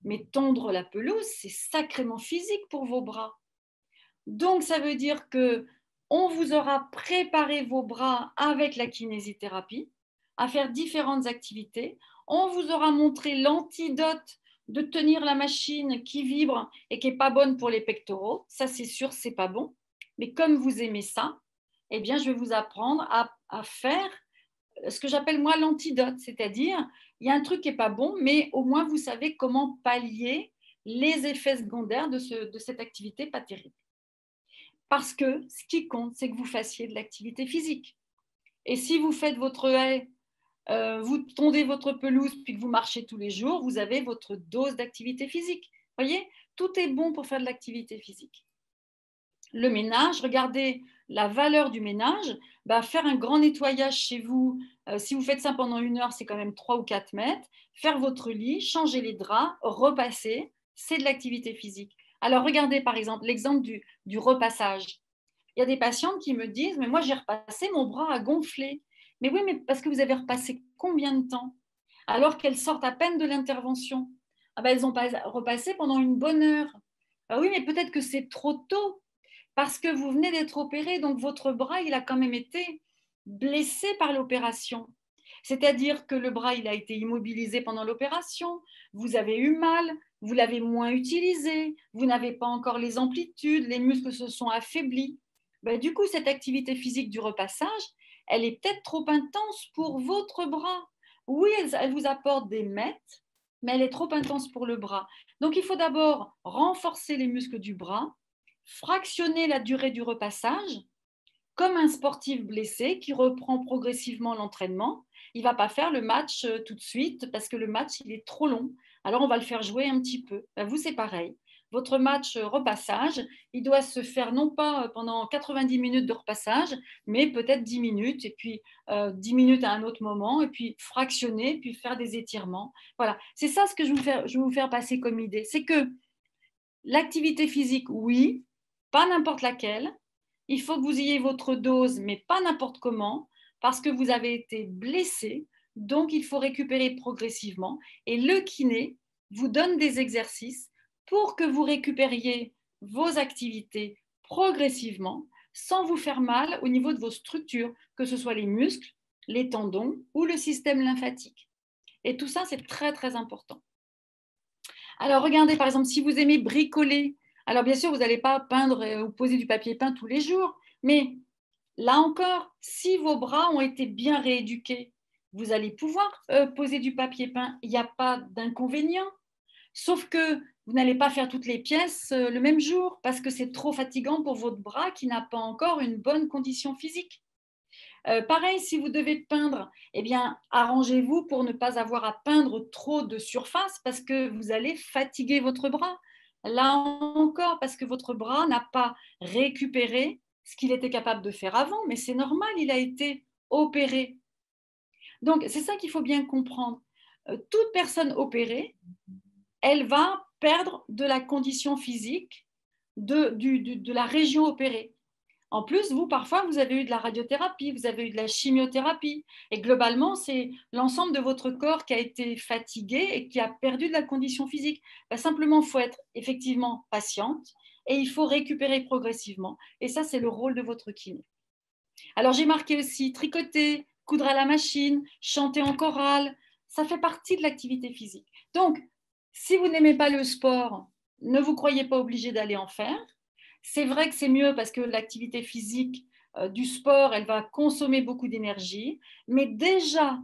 Mais tondre la pelouse, c'est sacrément physique pour vos bras. Donc, ça veut dire que on vous aura préparé vos bras avec la kinésithérapie à faire différentes activités. On vous aura montré l'antidote de tenir la machine qui vibre et qui n'est pas bonne pour les pectoraux. Ça, c'est sûr, c'est pas bon. Mais comme vous aimez ça, eh bien, je vais vous apprendre à faire ce que j'appelle moi l'antidote, c'est-à-dire il y a un truc qui n'est pas bon, mais au moins vous savez comment pallier les effets secondaires de cette activité pas terrible. Parce que ce qui compte, c'est que vous fassiez de l'activité physique. Et si vous faites votre haie, vous tondez votre pelouse, puis que vous marchez tous les jours, vous avez votre dose d'activité physique. Vous voyez, tout est bon pour faire de l'activité physique. Le ménage, regardez la valeur du ménage. Faire un grand nettoyage chez vous, si vous faites ça pendant 1 heure, c'est quand même 3 ou 4 mètres. Faire votre lit, changer les draps, repasser, c'est de l'activité physique. Alors regardez par exemple l'exemple du repassage. Il y a des patientes qui me disent, mais moi j'ai repassé, mon bras a gonflé. Mais oui, mais parce que vous avez repassé combien de temps? Alors qu'elles sortent à peine de l'intervention. Ah ben, elles ont repassé pendant une bonne heure. Ah oui, mais peut-être que c'est trop tôt parce que vous venez d'être opéré, donc votre bras, il a quand même été blessé par l'opération. C'est-à-dire que le bras, il a été immobilisé pendant l'opération, vous avez eu mal, vous l'avez moins utilisé, vous n'avez pas encore les amplitudes, les muscles se sont affaiblis. Du coup, cette activité physique du repassage, elle est peut-être trop intense pour votre bras. Oui, elle vous apporte des mètres, mais elle est trop intense pour le bras. Donc, il faut d'abord renforcer les muscles du bras, fractionner la durée du repassage, comme un sportif blessé qui reprend progressivement l'entraînement. Il ne va pas faire le match tout de suite parce que le match, il est trop long. Alors, on va le faire jouer un petit peu. Vous, c'est pareil. Votre match repassage, il doit se faire non pas pendant 90 minutes de repassage, mais peut-être 10 minutes, et puis 10 minutes à un autre moment, et puis fractionner, puis faire des étirements. Voilà, c'est ça ce que je vais vous faire passer comme idée. C'est que l'activité physique, oui, pas n'importe laquelle. Il faut que vous ayez votre dose, mais pas n'importe comment, parce que vous avez été blessé. Donc, il faut récupérer progressivement. Et le kiné vous donne des exercices pour que vous récupériez vos activités progressivement, sans vous faire mal au niveau de vos structures, que ce soit les muscles, les tendons ou le système lymphatique. Et tout ça, c'est très, très important. Alors, regardez, par exemple, si vous aimez bricoler, alors bien sûr, vous n'allez pas peindre ou poser du papier peint tous les jours, mais là encore, si vos bras ont été bien rééduqués, vous allez pouvoir poser du papier peint. Il n'y a pas d'inconvénient. Sauf que vous n'allez pas faire toutes les pièces le même jour parce que c'est trop fatigant pour votre bras qui n'a pas encore une bonne condition physique. Pareil, si vous devez peindre, eh bien, arrangez-vous pour ne pas avoir à peindre trop de surface parce que vous allez fatiguer votre bras. Là encore, parce que votre bras n'a pas récupéré ce qu'il était capable de faire avant, mais c'est normal, il a été opéré. Donc, c'est ça qu'il faut bien comprendre. Toute personne opérée, elle va perdre de la condition physique de la région opérée. En plus, vous, parfois, vous avez eu de la radiothérapie, vous avez eu de la chimiothérapie. Et globalement, c'est l'ensemble de votre corps qui a été fatigué et qui a perdu de la condition physique. Simplement, il faut être effectivement patiente et il faut récupérer progressivement. Et ça, c'est le rôle de votre kiné. Alors, j'ai marqué aussi tricoter, coudre à la machine, chanter en chorale. Ça fait partie de l'activité physique. Donc, si vous n'aimez pas le sport, ne vous croyez pas obligé d'aller en faire. C'est vrai que c'est mieux parce que l'activité physique du sport, elle va consommer beaucoup d'énergie. Mais déjà,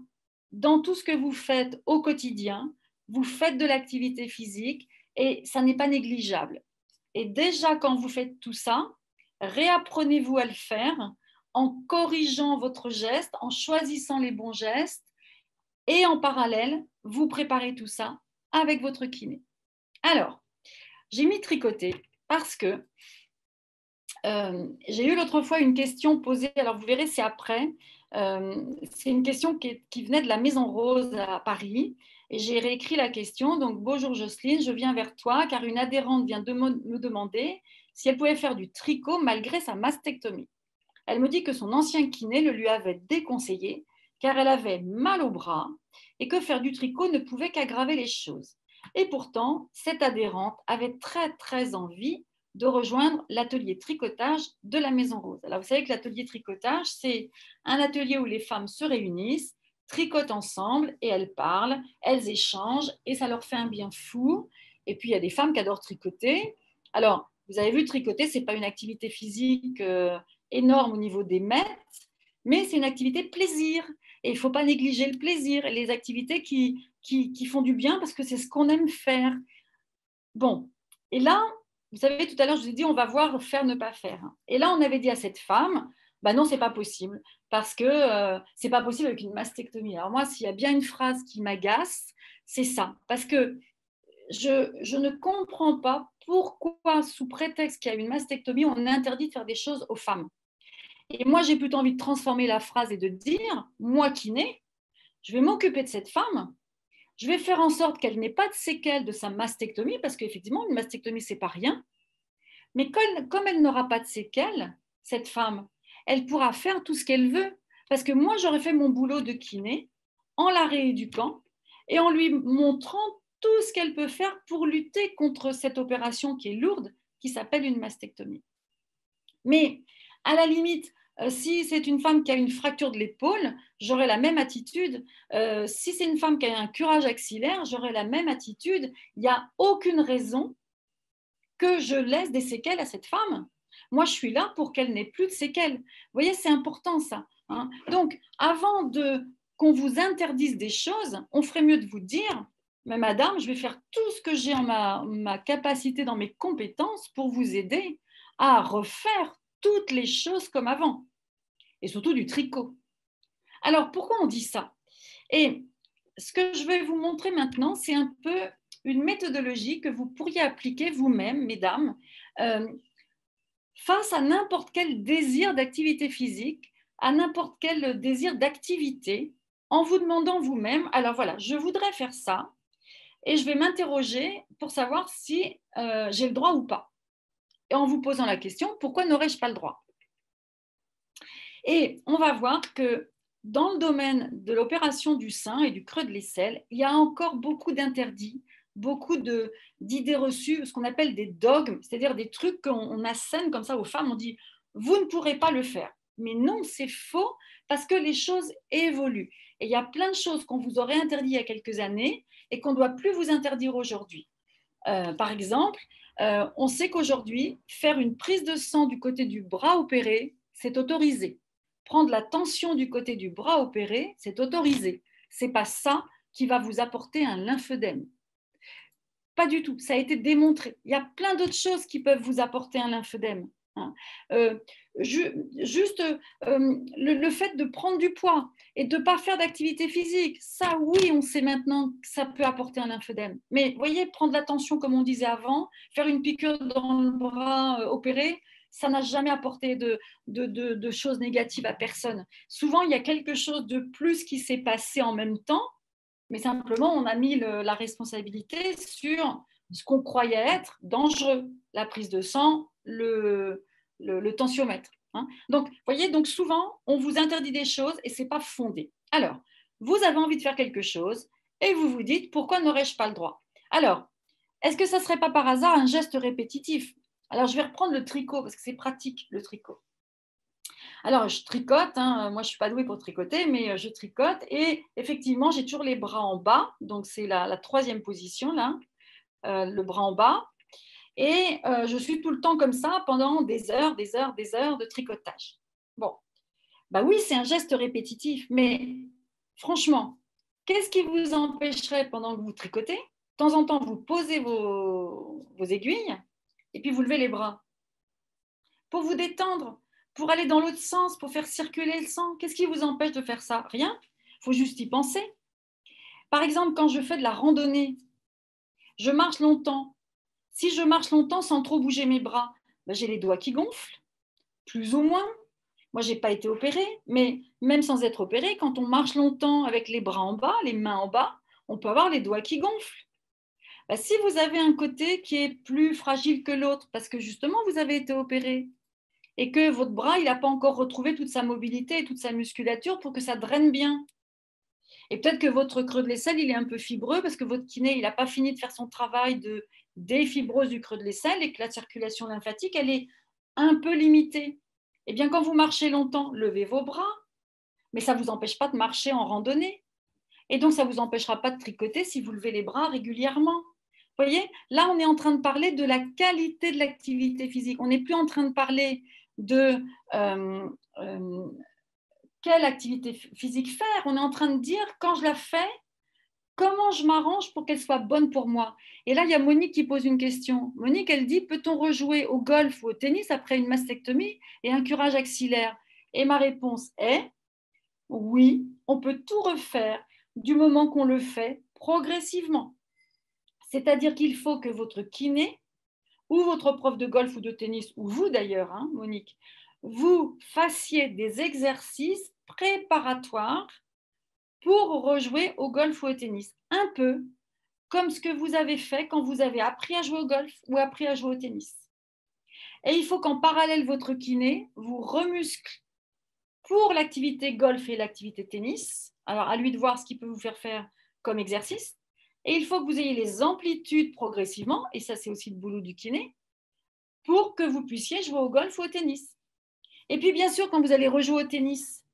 dans tout ce que vous faites au quotidien, vous faites de l'activité physique et ça n'est pas négligeable. Et déjà, quand vous faites tout ça, réapprenez-vous à le faire en corrigeant votre geste, en choisissant les bons gestes et en parallèle, vous préparez tout ça avec votre kiné. Alors, j'ai mis tricoter parce que j'ai eu l'autre fois une question posée, alors vous verrez, c'est après. C'est une question qui venait de la Maison Rose à Paris. Et j'ai réécrit la question. Donc, bonjour Jocelyne, je viens vers toi car une adhérente vient de me demander si elle pouvait faire du tricot malgré sa mastectomie. Elle me dit que son ancien kiné le lui avait déconseillé car elle avait mal au bras et que faire du tricot ne pouvait qu'aggraver les choses. Et pourtant, cette adhérente avait très, très envie de rejoindre l'atelier tricotage de la Maison Rose. Alors, vous savez que l'atelier tricotage, c'est un atelier où les femmes se réunissent, tricotent ensemble et elles parlent, elles échangent et ça leur fait un bien fou. Et puis, il y a des femmes qui adorent tricoter. Alors, vous avez vu, tricoter, ce n'est pas une activité physique énorme au niveau des mètres, mais c'est une activité plaisir. Et il ne faut pas négliger le plaisir et les activités qui font du bien parce que c'est ce qu'on aime faire. Bon, et là, vous savez, tout à l'heure, je vous ai dit, on va voir faire, ne pas faire. Et là, on avait dit à cette femme, bah non, c'est pas possible, parce que c'est pas possible avec une mastectomie. Alors moi, s'il y a bien une phrase qui m'agace, c'est ça, parce que je ne comprends pas pourquoi, sous prétexte qu'il y a une mastectomie, on interdit de faire des choses aux femmes. Et moi, j'ai plutôt envie de transformer la phrase et de dire, moi kiné, je vais m'occuper de cette femme, je vais faire en sorte qu'elle n'ait pas de séquelles de sa mastectomie, parce qu'effectivement, une mastectomie, c'est pas rien. Mais comme elle n'aura pas de séquelles, cette femme, elle pourra faire tout ce qu'elle veut. Parce que moi, j'aurais fait mon boulot de kiné en la rééduquant et en lui montrant tout ce qu'elle peut faire pour lutter contre cette opération qui est lourde, qui s'appelle une mastectomie. Mais à la limite, si c'est une femme qui a une fracture de l'épaule, j'aurai la même attitude. Si c'est une femme qui a un curage axillaire, j'aurai la même attitude. Il n'y a aucune raison que je laisse des séquelles à cette femme. Moi, je suis là pour qu'elle n'ait plus de séquelles. Vous voyez, c'est important ça. Hein. Donc, avant qu'on vous interdise des choses, on ferait mieux de vous dire, mais madame, je vais faire tout ce que j'ai en ma capacité, dans mes compétences pour vous aider à refaire toutes les choses comme avant. Et surtout du tricot. Alors, pourquoi on dit ça? Et ce que je vais vous montrer maintenant, c'est un peu une méthodologie que vous pourriez appliquer vous-même, mesdames, face à n'importe quel désir d'activité physique, à n'importe quel désir d'activité, en vous demandant vous-même, alors voilà, je voudrais faire ça, et je vais m'interroger pour savoir si j'ai le droit ou pas. Et en vous posant la question, pourquoi n'aurais-je pas le droit? Et on va voir que dans le domaine de l'opération du sein et du creux de l'aisselle, il y a encore beaucoup d'interdits, beaucoup d'idées reçues, ce qu'on appelle des dogmes, c'est-à-dire des trucs qu'on assène comme ça aux femmes. On dit vous ne pourrez pas le faire. Mais non, c'est faux parce que les choses évoluent. Et il y a plein de choses qu'on vous aurait interdites il y a quelques années et qu'on ne doit plus vous interdire aujourd'hui. Par exemple, on sait qu'aujourd'hui, faire une prise de sang du côté du bras opéré, c'est autorisé. Prendre la tension du côté du bras opéré, c'est autorisé. Ce n'est pas ça qui va vous apporter un lymphœdème. Pas du tout, ça a été démontré. Il y a plein d'autres choses qui peuvent vous apporter un lymphœdème. Juste le fait de prendre du poids et de ne pas faire d'activité physique, ça oui, on sait maintenant que ça peut apporter un lymphœdème. Mais vous voyez, prendre la tension comme on disait avant, faire une piqûre dans le bras opéré, ça n'a jamais apporté de choses négatives à personne. Souvent, il y a quelque chose de plus qui s'est passé en même temps, mais simplement, on a mis la responsabilité sur ce qu'on croyait être dangereux, la prise de sang, le tensiomètre. Hein. Donc, vous voyez, donc souvent, on vous interdit des choses et ce n'est pas fondé. Alors, vous avez envie de faire quelque chose et vous vous dites, pourquoi n'aurais-je pas le droit? Alors, est-ce que ça ne serait pas par hasard un geste répétitif? Alors, je vais reprendre le tricot parce que c'est pratique, le tricot. Alors, je tricote, hein. Moi je ne suis pas douée pour tricoter, mais je tricote et effectivement, j'ai toujours les bras en bas, donc c'est la troisième position là, le bras en bas, et je suis tout le temps comme ça pendant des heures de tricotage. Bon, bah oui, c'est un geste répétitif, mais franchement, qu'est-ce qui vous empêcherait pendant que vous tricotez, de temps en temps, vous posez vos aiguilles et puis vous levez les bras pour vous détendre, pour aller dans l'autre sens, pour faire circuler le sang. Qu'est-ce qui vous empêche de faire ça? Rien. Il faut juste y penser. Par exemple, quand je fais de la randonnée, je marche longtemps. Si je marche longtemps sans trop bouger mes bras, ben, j'ai les doigts qui gonflent, plus ou moins. Moi, je n'ai pas été opérée, mais même sans être opérée, quand on marche longtemps avec les bras en bas, les mains en bas, on peut avoir les doigts qui gonflent. Ben, si vous avez un côté qui est plus fragile que l'autre, parce que justement, vous avez été opéré, et que votre bras, il n'a pas encore retrouvé toute sa mobilité et toute sa musculature pour que ça draine bien. Et peut-être que votre creux de l'aisselle, il est un peu fibreux parce que votre kiné, il n'a pas fini de faire son travail de défibrose du creux de l'aisselle et que la circulation lymphatique, elle est un peu limitée. Eh bien, quand vous marchez longtemps, levez vos bras, mais ça ne vous empêche pas de marcher en randonnée. Et donc, ça ne vous empêchera pas de tricoter si vous levez les bras régulièrement. Vous voyez, là, on est en train de parler de la qualité de l'activité physique. On n'est plus en train de parler de quelle activité physique faire. On est en train de dire, quand je la fais, comment je m'arrange pour qu'elle soit bonne pour moi. Et là, il y a Monique qui pose une question. Monique, elle dit, peut-on rejouer au golf ou au tennis après une mastectomie et un curage axillaire? Et ma réponse est, oui, on peut tout refaire du moment qu'on le fait progressivement. C'est-à-dire qu'il faut que votre kiné ou votre prof de golf ou de tennis, ou vous d'ailleurs, hein, Monique, vous fassiez des exercices préparatoires pour rejouer au golf ou au tennis. Un peu comme ce que vous avez fait quand vous avez appris à jouer au golf ou appris à jouer au tennis. Et il faut qu'en parallèle, votre kiné vous remuscle pour l'activité golf et l'activité tennis. Alors, à lui de voir ce qu'il peut vous faire faire comme exercice. Et il faut que vous ayez les amplitudes progressivement, et ça, c'est aussi le boulot du kiné, pour que vous puissiez jouer au golf ou au tennis. Et puis, bien sûr, quand vous allez rejouer au tennis,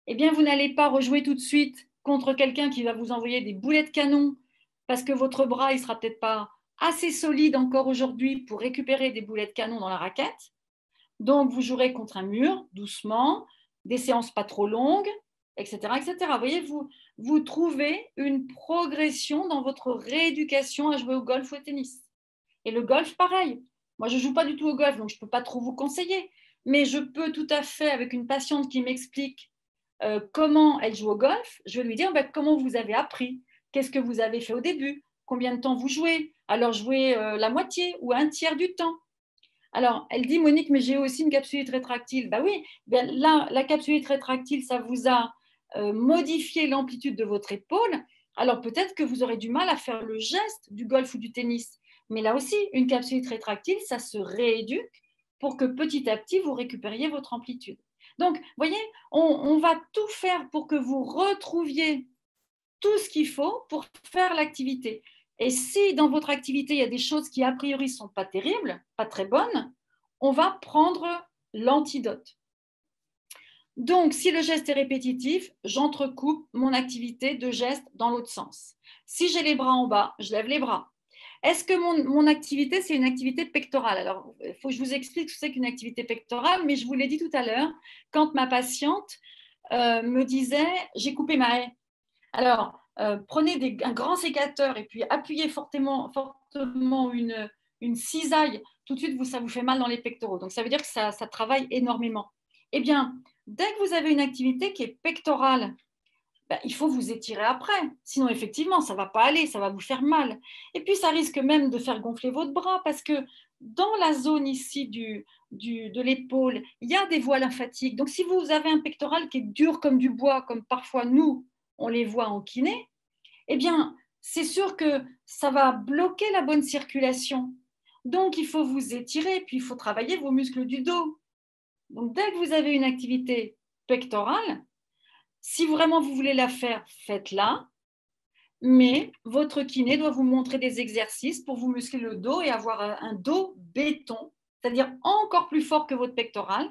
eh bien, vous n'allez pas rejouer tout de suite contre quelqu'un qui va vous envoyer des boulets de canon parce que votre bras, il ne sera peut-être pas assez solide encore aujourd'hui pour récupérer des boulets de canon dans la raquette. Donc, vous jouerez contre un mur, doucement, des séances pas trop longues, etc. etc. Vous voyez, vous trouvez une progression dans votre rééducation à jouer au golf ou au tennis. Et le golf, pareil. Moi, je ne joue pas du tout au golf, donc je ne peux pas trop vous conseiller. Mais je peux tout à fait, avec une patiente qui m'explique comment elle joue au golf, je vais lui dire comment vous avez appris, qu'est-ce que vous avez fait au début, combien de temps vous jouez, alors jouez la moitié ou un tiers du temps. Alors, elle dit, Monique, mais j'ai aussi une capsulite rétractile. Ben oui, ben là, la capsulite rétractile, ça vous a modifié l'amplitude de votre épaule. Alors, peut-être que vous aurez du mal à faire le geste du golf ou du tennis. Mais là aussi, une capsulite rétractile, ça se rééduque pour que petit à petit, vous récupériez votre amplitude. Donc, vous voyez, on va tout faire pour que vous retrouviez tout ce qu'il faut pour faire l'activité. Et si dans votre activité, il y a des choses qui, a priori, ne sont pas terribles, pas très bonnes, on va prendre l'antidote. Donc, si le geste est répétitif, j'entrecoupe mon activité de geste dans l'autre sens. Si j'ai les bras en bas, je lève les bras. Est-ce que mon activité, c'est une activité pectorale? Alors, il faut que je vous explique ce que c'est qu'une activité pectorale, mais je vous l'ai dit tout à l'heure, quand ma patiente me disait « j'ai coupé ma haie ». Alors, prenez un grand sécateur et puis appuyez fortement une cisaille, tout de suite, ça vous fait mal dans les pectoraux. Donc, ça veut dire que ça travaille énormément. Eh bien, dès que vous avez une activité qui est pectorale, ben, il faut vous étirer après. Sinon, effectivement, ça ne va pas aller, ça va vous faire mal. Et puis, ça risque même de faire gonfler votre bras parce que dans la zone ici de l'épaule, il y a des voies lymphatiques. Donc, si vous avez un pectoral qui est dur comme du bois, comme parfois nous, on les voit en kiné, eh bien, c'est sûr que ça va bloquer la bonne circulation. Donc, il faut vous étirer, puis il faut travailler vos muscles du dos. Donc, dès que vous avez une activité pectorale, si vraiment vous voulez la faire, faites-la. Mais votre kiné doit vous montrer des exercices pour vous muscler le dos et avoir un dos béton, c'est-à-dire encore plus fort que votre pectoral.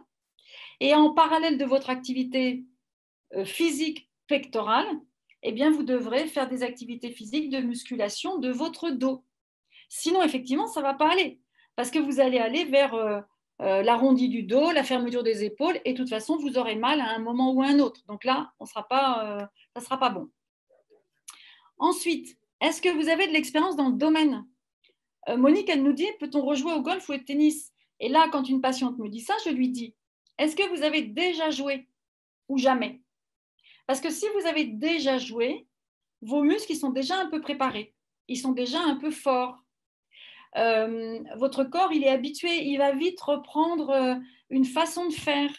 Et en parallèle de votre activité physique pectorale, eh bien, vous devrez faire des activités physiques de musculation de votre dos. Sinon, effectivement, ça ne va pas aller parce que vous allez aller vers l'arrondi du dos, la fermeture des épaules et de toute façon, vous aurez mal à un moment ou à un autre. Donc là, ça ne sera pas bon. Ensuite, est-ce que vous avez de l'expérience dans le domaine? Monique, elle nous dit, peut-on rejouer au golf ou au tennis? Et là, quand une patiente me dit ça, je lui dis, est-ce que vous avez déjà joué ou jamais? Parce que si vous avez déjà joué, vos muscles ils sont déjà un peu préparés, ils sont déjà un peu forts. Votre corps, il est habitué, il va vite reprendre une façon de faire.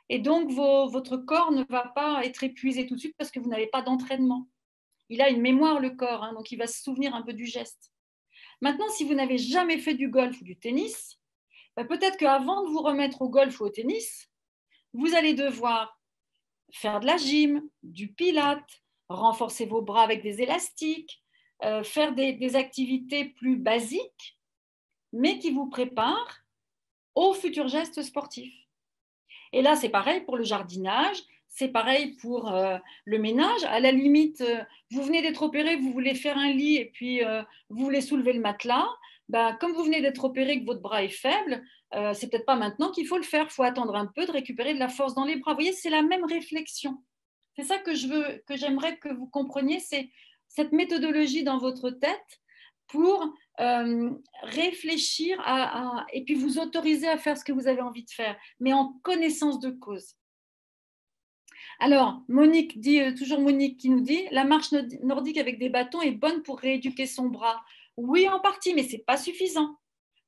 Et donc, votre corps ne va pas être épuisé tout de suite parce que vous n'avez pas d'entraînement. Il a une mémoire, le corps, hein, donc il va se souvenir un peu du geste. Maintenant, si vous n'avez jamais fait du golf ou du tennis, peut-être qu'avant de vous remettre au golf ou au tennis, vous allez devoir faire de la gym, du pilate, renforcer vos bras avec des élastiques, faire des activités plus basiques, mais qui vous préparent aux futurs gestes sportifs. Et là, c'est pareil pour le jardinage, c'est pareil pour le ménage. À la limite, vous venez d'être opéré, vous voulez faire un lit et puis vous voulez soulever le matelas. Ben, comme vous venez d'être opéré, que votre bras est faible, c'est peut-être pas maintenant qu'il faut le faire. Il faut attendre un peu de récupérer de la force dans les bras. Vous voyez, c'est la même réflexion. C'est ça que j'aimerais que vous compreniez, c'est cette méthodologie dans votre tête pour réfléchir et puis vous autoriser à faire ce que vous avez envie de faire, mais en connaissance de cause. Alors, Monique dit, toujours Monique qui nous dit, la marche nordique avec des bâtons est bonne pour rééduquer son bras. Oui, en partie, mais ce n'est pas suffisant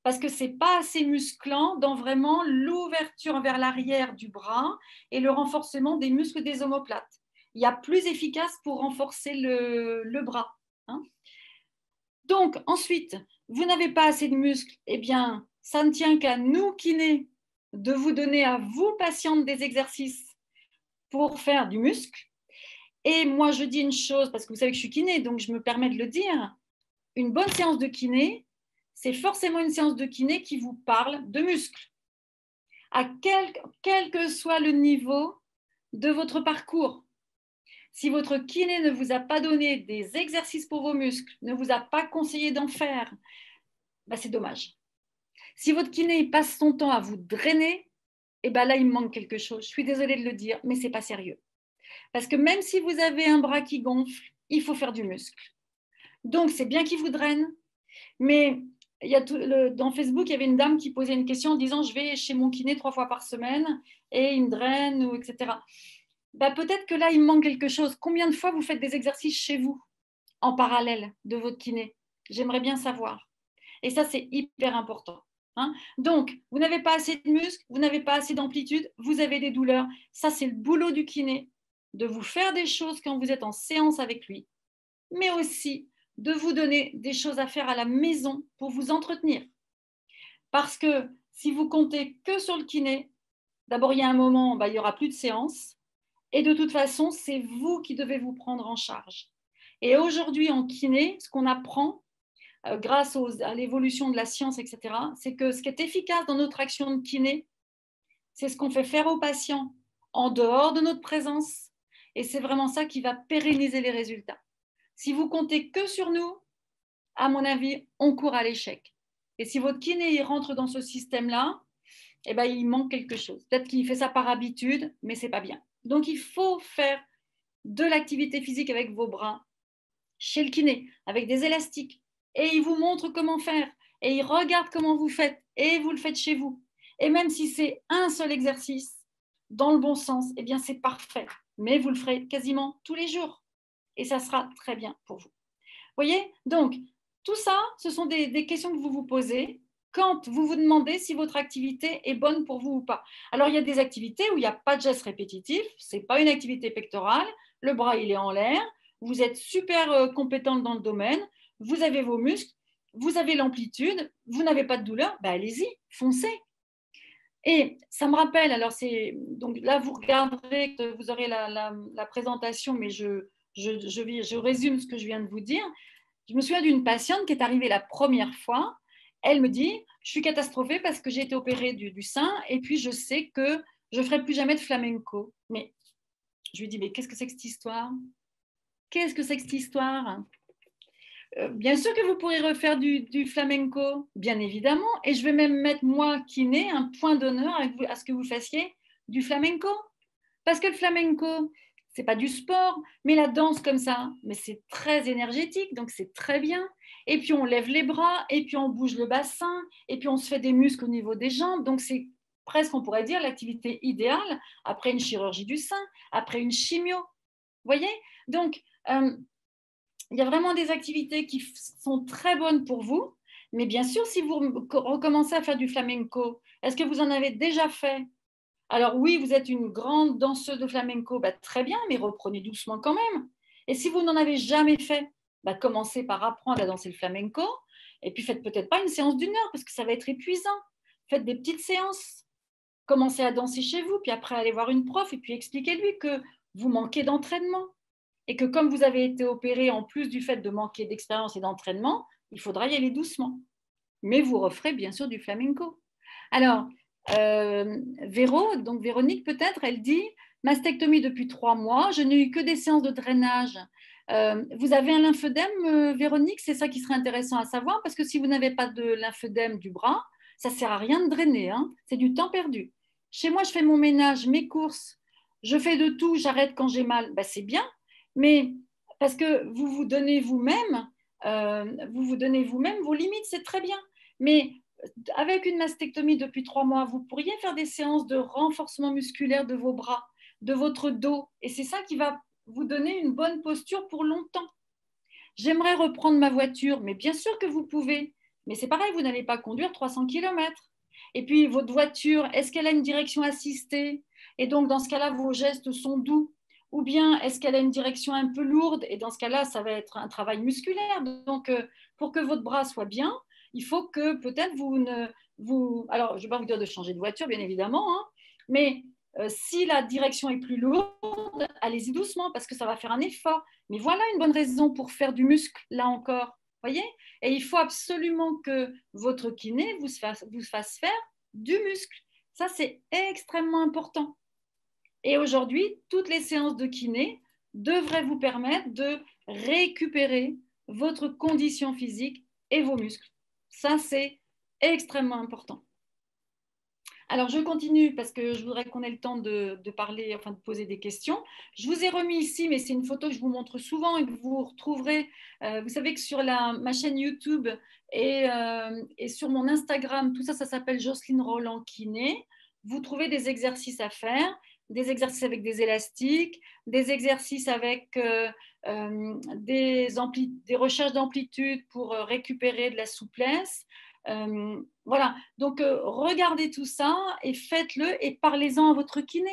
parce que ce n'est pas assez musclant dans vraiment l'ouverture vers l'arrière du bras et le renforcement des muscles des omoplates. Il y a plus efficace pour renforcer le bras. Hein. Donc, ensuite, vous n'avez pas assez de muscles, eh bien, ça ne tient qu'à nous, kinés, de vous donner à vous, patientes, des exercices pour faire du muscle. Et moi, je dis une chose, parce que vous savez que je suis kiné, donc je me permets de le dire, une bonne séance de kiné, c'est forcément une séance de kiné qui vous parle de muscles. À quel que soit le niveau de votre parcours. Si votre kiné ne vous a pas donné des exercices pour vos muscles, ne vous a pas conseillé d'en faire, ben c'est dommage. Si votre kiné passe son temps à vous drainer, eh ben là, il me manque quelque chose. Je suis désolée de le dire, mais ce n'est pas sérieux. Parce que même si vous avez un bras qui gonfle, il faut faire du muscle. Donc, c'est bien qu'il vous draine, mais dans Facebook, il y avait une dame qui posait une question en disant « je vais chez mon kiné 3 fois par semaine et il me draine, etc. » Peut-être que là, il me manque quelque chose. Combien de fois vous faites des exercices chez vous en parallèle de votre kiné? J'aimerais bien savoir. Et ça, c'est hyper important. Hein. Donc, vous n'avez pas assez de muscles, vous n'avez pas assez d'amplitude, vous avez des douleurs. Ça, c'est le boulot du kiné, de vous faire des choses quand vous êtes en séance avec lui, mais aussi de vous donner des choses à faire à la maison pour vous entretenir. Parce que si vous comptez que sur le kiné, d'abord, il y a un moment, il n'y aura plus de séance. Et de toute façon, c'est vous qui devez vous prendre en charge. Et aujourd'hui, en kiné, ce qu'on apprend, grâce à l'évolution de la science, etc., c'est que ce qui est efficace dans notre action de kiné, c'est ce qu'on fait faire aux patients en dehors de notre présence. Et c'est vraiment ça qui va pérenniser les résultats. Si vous comptez que sur nous, à mon avis, on court à l'échec. Et si votre kiné il rentre dans ce système-là, eh ben, il manque quelque chose. Peut-être qu'il fait ça par habitude, mais ce n'est pas bien. Donc, il faut faire de l'activité physique avec vos bras chez le kiné, avec des élastiques. Et il vous montre comment faire. Et il regarde comment vous faites. Et vous le faites chez vous. Et même si c'est un seul exercice, dans le bon sens, eh bien, c'est parfait. Mais vous le ferez quasiment tous les jours. Et ça sera très bien pour vous. Vous voyez? Donc, tout ça, ce sont des questions que vous vous posez quand vous vous demandez si votre activité est bonne pour vous ou pas. Alors, il y a des activités où il n'y a pas de geste répétitif, ce n'est pas une activité pectorale, le bras, il est en l'air, vous êtes super compétente dans le domaine, vous avez vos muscles, vous avez l'amplitude, vous n'avez pas de douleur, ben allez-y, foncez. Et ça me rappelle, alors c'est donc là vous regarderez, vous aurez la présentation, mais je résume ce que je viens de vous dire. Je me souviens d'une patiente qui est arrivée la première fois. Elle me dit, je suis catastrophée parce que j'ai été opérée du sein et puis je sais que je ne ferai plus jamais de flamenco. Mais je lui dis, mais qu'est-ce que c'est que cette histoire? Qu'est-ce que c'est que cette histoire? Bien sûr que vous pourrez refaire du flamenco, bien évidemment, et je vais même mettre, moi, kiné, un point d'honneur à ce que vous fassiez du flamenco. Parce que le flamenco, c'est pas du sport, mais la danse comme ça, mais c'est très énergétique, donc c'est très bien. Et puis on lève les bras, et puis on bouge le bassin, et puis on se fait des muscles au niveau des jambes, donc c'est presque, on pourrait dire, l'activité idéale après une chirurgie du sein, après une chimio. Vous voyez? Donc, il y a vraiment des activités qui sont très bonnes pour vous, mais bien sûr, si vous recommencez à faire du flamenco, est-ce que vous en avez déjà fait? Alors oui, vous êtes une grande danseuse de flamenco, bah, très bien, mais reprenez doucement quand même. Et si vous n'en avez jamais fait, bah, commencez par apprendre à danser le flamenco, et puis faites peut-être pas une séance d'1 heure, parce que ça va être épuisant. Faites des petites séances. Commencez à danser chez vous, puis après allez voir une prof, et puis expliquez-lui que vous manquez d'entraînement, et que comme vous avez été opéré, en plus du fait de manquer d'expérience et d'entraînement, il faudra y aller doucement. Mais vous referez bien sûr du flamenco. Alors, donc Véronique peut-être, elle dit mastectomie depuis 3 mois, je n'ai eu que des séances de drainage. Vous avez un lymphœdème, Véronique? C'est ça qui serait intéressant à savoir, parce que si vous n'avez pas de lymphœdème du bras, ça ne sert à rien de drainer, hein, c'est du temps perdu. Chez moi, je fais mon ménage, mes courses, je fais de tout, j'arrête quand j'ai mal, ben, c'est bien, mais parce que vous vous donnez vous-même vos limites, c'est très bien. Mais avec une mastectomie depuis 3 mois, vous pourriez faire des séances de renforcement musculaire de vos bras, de votre dos. Et c'est ça qui va vous donner une bonne posture pour longtemps. J'aimerais reprendre ma voiture, mais bien sûr que vous pouvez. Mais c'est pareil, vous n'allez pas conduire 300 km. Et puis, votre voiture, est-ce qu'elle a une direction assistée? Et donc, dans ce cas-là, vos gestes sont doux. Ou bien, est-ce qu'elle a une direction un peu lourde? Et dans ce cas-là, ça va être un travail musculaire. Donc, pour que votre bras soit bien, il faut que peut-être vous ne... Alors, je ne vais pas vous dire de changer de voiture, bien évidemment, hein, mais si la direction est plus lourde, allez-y doucement parce que ça va faire un effort. Mais voilà une bonne raison pour faire du muscle, là encore. Voyez? Et il faut absolument que votre kiné vous fasse faire du muscle. Ça, c'est extrêmement important. Et aujourd'hui, toutes les séances de kiné devraient vous permettre de récupérer votre condition physique et vos muscles. Ça, c'est extrêmement important. Alors, je continue parce que je voudrais qu'on ait le temps de parler, enfin de poser des questions. Je vous ai remis ici, mais c'est une photo que je vous montre souvent et que vous retrouverez. Vous savez que sur ma chaîne YouTube et sur mon Instagram, tout ça, ça s'appelle Jocelyne Roland Kiné. Vous trouvez des exercices à faire, des exercices avec des élastiques, des exercices avec des recherches d'amplitude pour récupérer de la souplesse. Voilà, donc regardez tout ça et faites-le et parlez-en à votre kiné.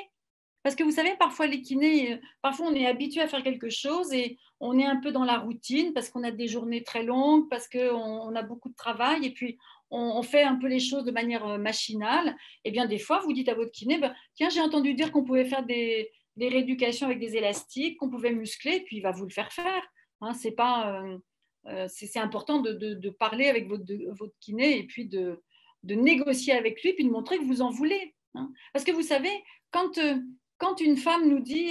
Parce que vous savez, parfois les kinés, parfois on est habitué à faire quelque chose et on est un peu dans la routine parce qu'on a des journées très longues, parce qu'on a beaucoup de travail et puis on fait un peu les choses de manière machinale. Et bien des fois, vous dites à votre kiné, bah, tiens, j'ai entendu dire qu'on pouvait faire des rééducations avec des élastiques, qu'on pouvait muscler, et puis il va vous le faire faire. Hein, c'est pas... c'est important de parler avec votre kiné et puis de négocier avec lui, puis de montrer que vous en voulez. hein. Parce que vous savez, quand une femme nous dit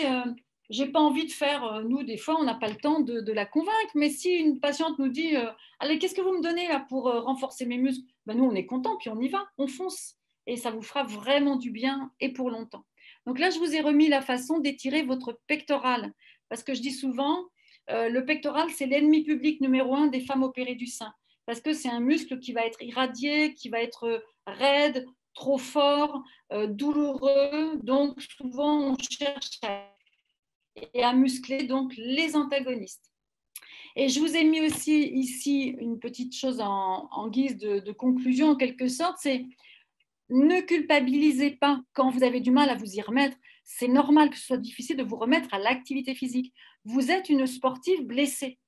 j'ai pas envie de faire, nous, des fois, on n'a pas le temps de la convaincre, mais si une patiente nous dit allez, qu'est-ce que vous me donnez là pour renforcer mes muscles? Ben, nous, on est content, puis on y va, on fonce. Et ça vous fera vraiment du bien et pour longtemps. Donc là, je vous ai remis la façon d'étirer votre pectoral. Parce que je dis souvent, le pectoral, c'est l'ennemi public numéro 1 des femmes opérées du sein. Parce que c'est un muscle qui va être irradié, qui va être raide, trop fort, douloureux. Donc, souvent, on cherche à muscler donc les antagonistes. Et je vous ai mis aussi ici une petite chose en guise de conclusion, en quelque sorte, c'est ne culpabilisez pas quand vous avez du mal à vous y remettre. C'est normal que ce soit difficile de vous remettre à l'activité physique. Vous êtes une sportive blessée.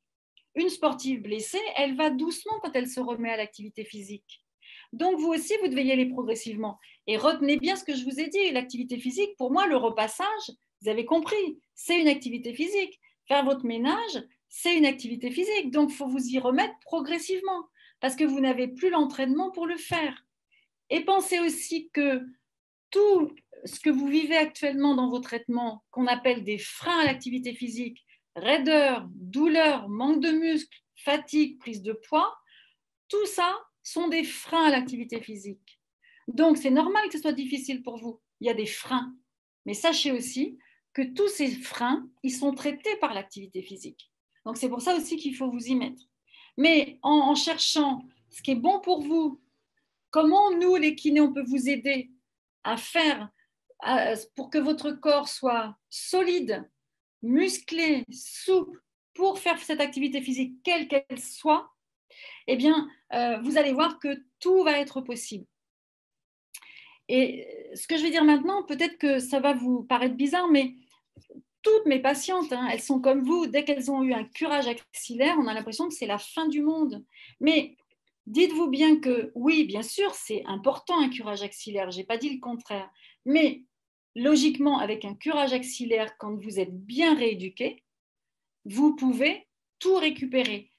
Une sportive blessée, elle va doucement quand elle se remet à l'activité physique. Donc, vous aussi, vous devez y aller progressivement. Et retenez bien ce que je vous ai dit. L'activité physique, pour moi, le repassage, vous avez compris, c'est une activité physique. Faire votre ménage, c'est une activité physique. Donc, il faut vous y remettre progressivement parce que vous n'avez plus l'entraînement pour le faire. Et pensez aussi que tout ce que vous vivez actuellement dans vos traitements, qu'on appelle des freins à l'activité physique, raideur, douleur, manque de muscles, fatigue, prise de poids, tout ça sont des freins à l'activité physique. Donc, c'est normal que ce soit difficile pour vous. Il y a des freins. Mais sachez aussi que tous ces freins, ils sont traités par l'activité physique. Donc, c'est pour ça aussi qu'il faut vous y mettre. Mais en cherchant ce qui est bon pour vous, comment nous, les kinés, on peut vous aider à faire pour que votre corps soit solide, musclé, souple, pour faire cette activité physique, quelle qu'elle soit, eh bien, vous allez voir que tout va être possible. Et ce que je vais dire maintenant, peut-être que ça va vous paraître bizarre, mais toutes mes patientes, hein, elles sont comme vous. Dès qu'elles ont eu un curage axillaire, on a l'impression que c'est la fin du monde. Mais dites-vous bien que oui, bien sûr, c'est important un curage axillaire, je n'ai pas dit le contraire. Mais logiquement, avec un curage axillaire, quand vous êtes bien rééduqué, vous pouvez tout récupérer.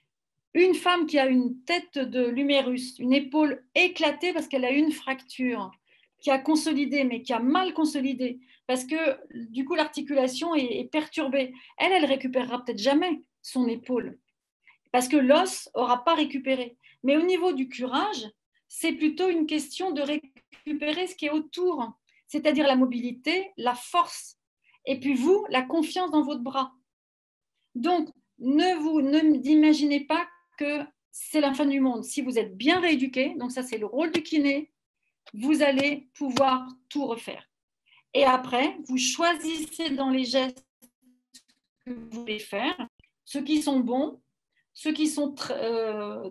Une femme qui a une tête de l'humérus, une épaule éclatée parce qu'elle a eu une fracture, qui a consolidé, mais qui a mal consolidé, parce que du coup l'articulation est perturbée, elle récupérera peut-être jamais son épaule, parce que l'os n'aura pas récupéré. Mais au niveau du curage, c'est plutôt une question de récupérer ce qui est autour, c'est-à-dire la mobilité, la force, et puis vous, la confiance dans votre bras. Donc, ne imaginez pas que c'est la fin du monde. Si vous êtes bien rééduqué, donc ça c'est le rôle du kiné, vous allez pouvoir tout refaire. Et après, vous choisissez dans les gestes que vous voulez faire, ceux qui sont bons, ceux qui sont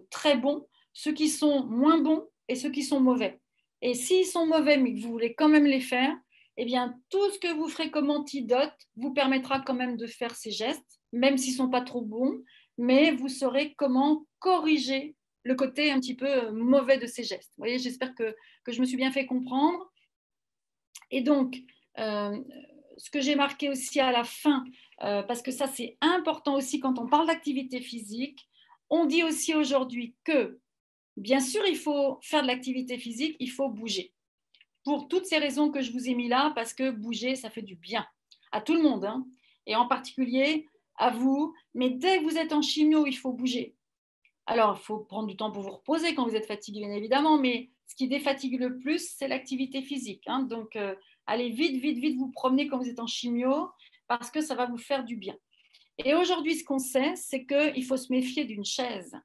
très bons, ceux qui sont moins bons et ceux qui sont mauvais. Et s'ils sont mauvais mais que vous voulez quand même les faire, eh bien, tout ce que vous ferez comme antidote vous permettra quand même de faire ces gestes, même s'ils ne sont pas trop bons, mais vous saurez comment corriger le côté un petit peu mauvais de ces gestes. Vous voyez, j'espère que je me suis bien fait comprendre. Et donc, ce que j'ai marqué aussi à la fin, parce que ça c'est important aussi quand on parle d'activité physique, on dit aussi aujourd'hui que, bien sûr, il faut faire de l'activité physique, il faut bouger. Pour toutes ces raisons que je vous ai mis là, parce que bouger, ça fait du bien à tout le monde, hein, et en particulier à vous. Mais dès que vous êtes en chimio, il faut bouger. Alors, il faut prendre du temps pour vous reposer quand vous êtes fatigué, bien évidemment, mais ce qui défatigue le plus, c'est l'activité physique, hein. Donc, allez vite, vite, vite vous promener quand vous êtes en chimio, parce que ça va vous faire du bien. Et aujourd'hui, ce qu'on sait, c'est qu'il faut se méfier d'une chaise.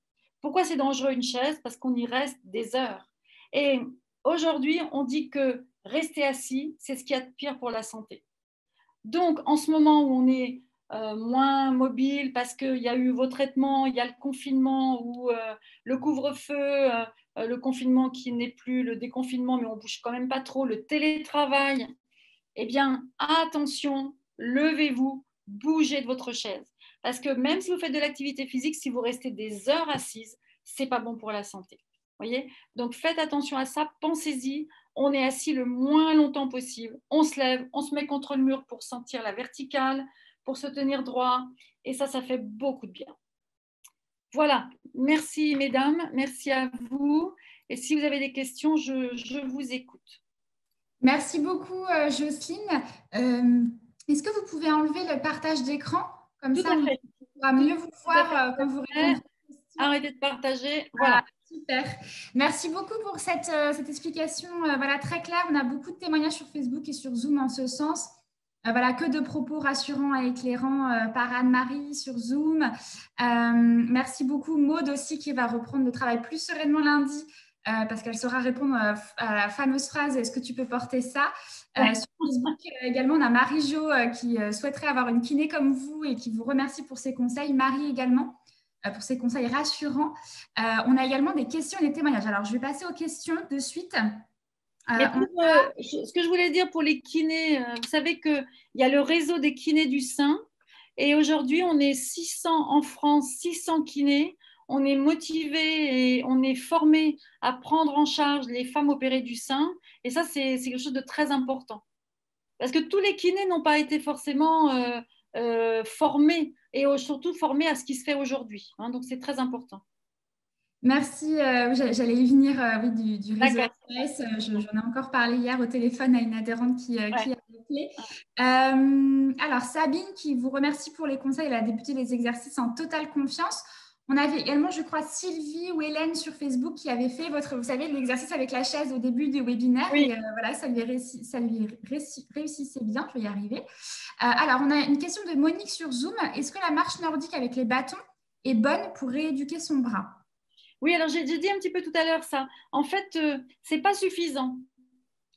Pourquoi c'est dangereux une chaise? Parce qu'on y reste des heures. Et aujourd'hui, on dit que rester assis, c'est ce qu'il y a de pire pour la santé. Donc, en ce moment où on est moins mobile parce qu'il y a eu vos traitements, il y a le confinement ou le couvre-feu, le confinement qui n'est plus le déconfinement, mais on ne bouge quand même pas trop, le télétravail, eh bien, attention, levez-vous, bougez de votre chaise. Parce que même si vous faites de l'activité physique, si vous restez des heures assises, ce n'est pas bon pour la santé. Voyez? Donc, faites attention à ça, pensez-y. On est assis le moins longtemps possible. On se lève, on se met contre le mur pour sentir la verticale, pour se tenir droit. Et ça fait beaucoup de bien. Voilà. Merci, mesdames. Merci à vous. Et si vous avez des questions, je vous écoute. Merci beaucoup, Jocelyne. Est-ce que vous pouvez enlever le partage d'écran? Comme Tout ça, à on fait. pourra Tout, mieux vous tout à voir fait. Tout quand à vous fait. répondrez aux questions. Arrêtez de partager. Ah, Voilà. super. Merci beaucoup pour cette explication voilà, très claire. On a beaucoup de témoignages sur Facebook et sur Zoom en ce sens. Voilà, que de propos rassurants et éclairants par Anne-Marie sur Zoom. Merci beaucoup Maud aussi qui va reprendre le travail plus sereinement lundi parce qu'elle saura répondre à la fameuse phrase «Est-ce que tu peux porter ça?» Sur Facebook également, on a Marie-Jo qui souhaiterait avoir une kiné comme vous et qui vous remercie pour ses conseils. Marie également pour ses conseils rassurants. On a également des questions et des témoignages. Alors, je vais passer aux questions de suite. Mais ce que je voulais dire pour les kinés, vous savez qu'il y a le réseau des kinés du sein et aujourd'hui, on est 600 en France, 600 kinés. On est motivés et on est formés à prendre en charge les femmes opérées du sein. Et ça, c'est quelque chose de très important. Parce que tous les kinés n'ont pas été forcément formés et surtout formés à ce qui se fait aujourd'hui. Hein, donc, c'est très important. Merci. J'allais y venir oui, du réseau D'accord. RPS. J'en ai encore parlé hier au téléphone à une adhérente Ouais. qui a appelé. Alors, Sabine qui vous remercie pour les conseils. Elle a débuté les exercices en totale confiance. On avait également, je crois, Sylvie ou Hélène sur Facebook qui avait fait vous savez, l'exercice avec la chaise au début du webinaire. Oui. Et voilà, ça lui réussissait bien. Je vais y arriver. Alors, on a une question de Monique sur Zoom. Est-ce que la marche nordique avec les bâtons est bonne pour rééduquer son bras? Oui, alors j'ai dit un petit peu tout à l'heure ça. En fait, c'est pas suffisant.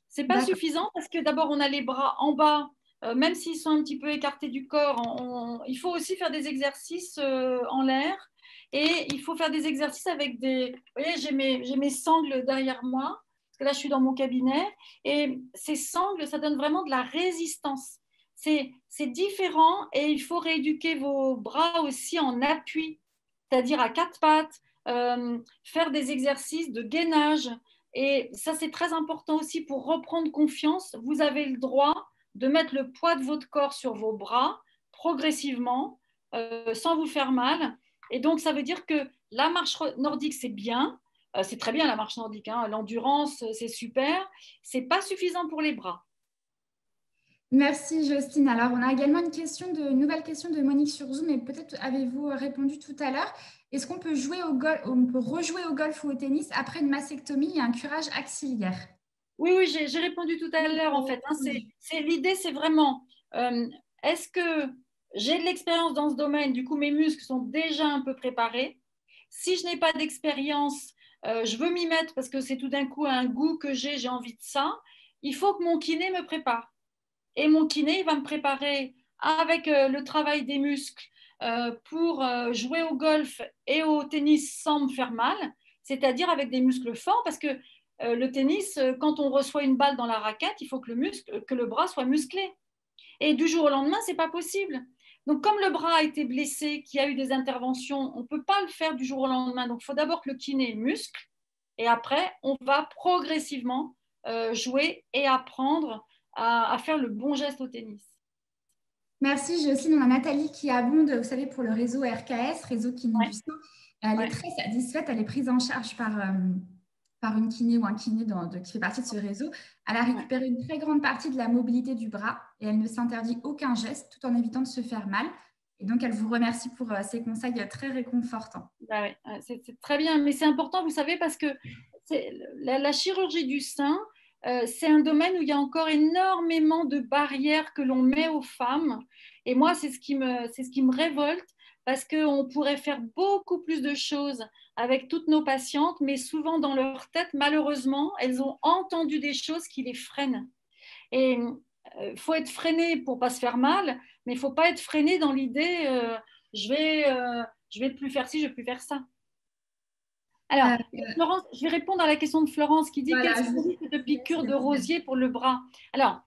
C'est pas D'accord. suffisant parce que d'abord, on a les bras en bas, même s'ils sont un petit peu écartés du corps. Il faut aussi faire des exercices en l'air et il faut faire des exercices avec des. Vous voyez, j'ai mes sangles derrière moi parce que là, je suis dans mon cabinet et ces sangles, ça donne vraiment de la résistance. C'est différent et il faut rééduquer vos bras aussi en appui, c'est-à-dire à quatre pattes, faire des exercices de gainage. Et ça, c'est très important aussi pour reprendre confiance. Vous avez le droit de mettre le poids de votre corps sur vos bras progressivement, sans vous faire mal. Et donc, ça veut dire que la marche nordique, c'est bien. C'est très bien la marche nordique. Hein. L'endurance, c'est super. C'est pas suffisant pour les bras. Merci Justine. Alors, on a également une nouvelle question de Monique sur Zoom, et peut-être avez-vous répondu tout à l'heure. Est-ce qu'on peut jouer au golf, on peut rejouer au golf ou au tennis après une mastectomie et un curage axillaire? Oui, oui, j'ai répondu tout à l'heure en fait. Hein. L'idée, c'est vraiment, est-ce que j'ai de l'expérience dans ce domaine, du coup mes muscles sont déjà un peu préparés. Si je n'ai pas d'expérience, je veux m'y mettre parce que c'est tout d'un coup un goût que j'ai envie de ça. Il faut que mon kiné me prépare. Et mon kiné, il va me préparer avec le travail des muscles pour jouer au golf et au tennis sans me faire mal, c'est-à-dire avec des muscles forts, parce que le tennis, quand on reçoit une balle dans la raquette, il faut que le bras soit musclé. Et du jour au lendemain, c'est pas possible. Donc, comme le bras a été blessé, qu'il y a eu des interventions, on ne peut pas le faire du jour au lendemain. Donc, il faut d'abord que le kiné muscle, et après, on va progressivement jouer et apprendre à faire le bon geste au tennis. Merci Jocelyne. On a Nathalie qui abonde, vous savez, pour le réseau RKS, réseau kiné Ouais, du sein. Elle est ouais. très satisfaite. Elle est prise en charge par une kiné ou un kiné qui fait partie de ce réseau. Elle a Ouais. récupéré une très grande partie de la mobilité du bras et elle ne s'interdit aucun geste tout en évitant de se faire mal. Et donc, elle vous remercie pour ces conseils très réconfortants. Bah ouais, c'est très bien, mais c'est important, vous savez, parce que la chirurgie du sein, c'est un domaine où il y a encore énormément de barrières que l'on met aux femmes. Et moi, c'est ce qui me révolte, parce qu'on pourrait faire beaucoup plus de choses avec toutes nos patientes, mais souvent dans leur tête, malheureusement, elles ont entendu des choses qui les freinent. Et il faut être freiné pour pas se faire mal, mais il faut pas être freiné dans l'idée je vais plus faire ci, je vais plus faire ça. Alors, Euh, Florence, je vais répondre à la question de Florence qui dit quels voilà, sont je les vous risques de laisse piqûres de répondre. rosier pour le bras. Alors,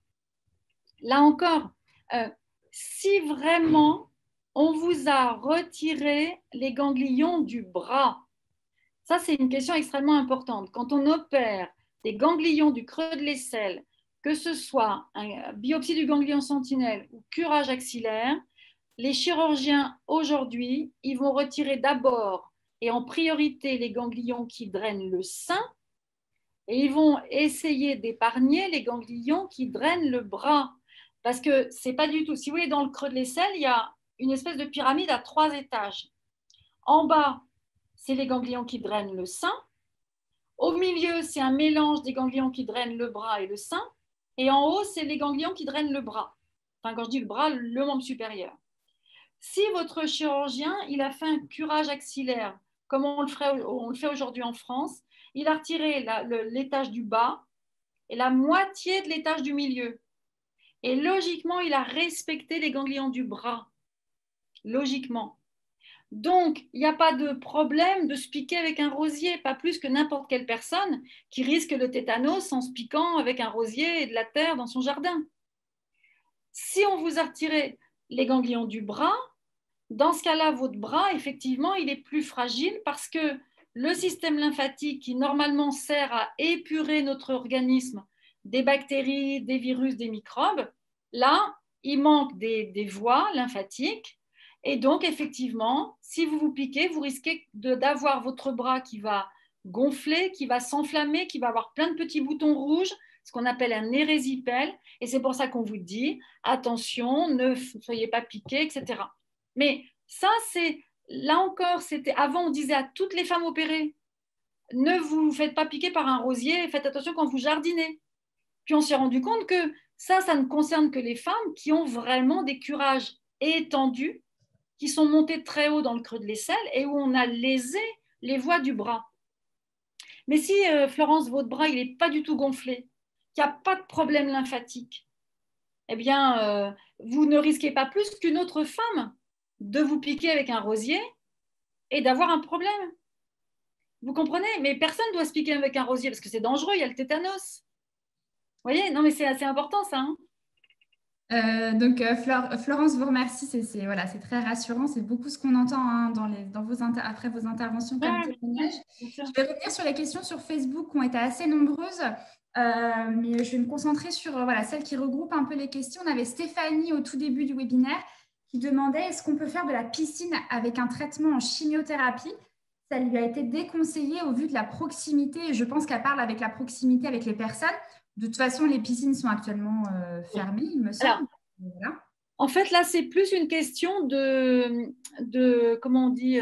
là encore, euh, si vraiment on vous a retiré les ganglions du bras, ça c'est une question extrêmement importante. Quand on opère des ganglions du creux de l'aisselle, que ce soit un biopsie du ganglion sentinelle ou curage axillaire, les chirurgiens aujourd'hui, ils vont retirer d'abord et en priorité les ganglions qui drainent le sein Et ils vont essayer d'épargner les ganglions qui drainent le bras. Parce que c'est pas du tout. Si vous voyez dans le creux de l'aisselle, il y a une espèce de pyramide à 3 étages. En bas, c'est les ganglions qui drainent le sein. Au milieu, c'est un mélange des ganglions qui drainent le bras et le sein. Et en haut, c'est les ganglions qui drainent le bras. Enfin, quand je dis le bras, le membre supérieur. Si votre chirurgien, il a fait un curage axillaire, comme on le fait aujourd'hui en France, il a retiré l'étage du bas et la moitié de l'étage du milieu. Et logiquement, il a respecté les ganglions du bras. Logiquement. Donc, il n'y a pas de problème de se piquer avec un rosier, pas plus que n'importe quelle personne qui risque le tétanos en se piquant avec un rosier et de la terre dans son jardin. Si on vous a retiré les ganglions du bras, dans ce cas-là, votre bras, effectivement, il est plus fragile parce que le système lymphatique qui normalement sert à épurer notre organisme des bactéries, des virus, des microbes, là, il manque des voies lymphatiques. Et donc, effectivement, si vous vous piquez, vous risquez d'avoir votre bras qui va gonfler, qui va s'enflammer, qui va avoir plein de petits boutons rouges, ce qu'on appelle un érésipèle. Et c'est pour ça qu'on vous dit, attention, ne soyez pas piqués, etc. Mais ça, c'est, là encore, c'était avant, on disait à toutes les femmes opérées, ne vous faites pas piquer par un rosier, faites attention quand vous jardinez. Puis on s'est rendu compte que ça ne concerne que les femmes qui ont vraiment des curages étendus, qui sont montés très haut dans le creux de l'aisselle et où on a lésé les voies du bras. Mais si, Florence, votre bras, il n'est pas du tout gonflé, qu'il n'y a pas de problème lymphatique, eh bien, vous ne risquez pas plus qu'une autre femme de vous piquer avec un rosier et d'avoir un problème. Vous comprenez? Mais personne ne doit se piquer avec un rosier parce que c'est dangereux, il y a le tétanos. Vous voyez? Non, mais c'est assez important ça. Hein. Florence vous remercie, voilà, c'est très rassurant, c'est beaucoup ce qu'on entend hein, après vos interventions comme témoignages. Je vais revenir sur les questions sur Facebook qui ont été assez nombreuses, mais je vais me concentrer sur voilà, celles qui regroupent un peu les questions. On avait Stéphanie au tout début du webinaire qui demandait est-ce qu'on peut faire de la piscine avec un traitement en chimiothérapie? Ça lui a été déconseillé au vu de la proximité, et je pense qu'elle parle avec la proximité avec les personnes. De toute façon, les piscines sont actuellement fermées, il me semble. Alors, voilà. En fait, là, c'est plus une question de comment on dit,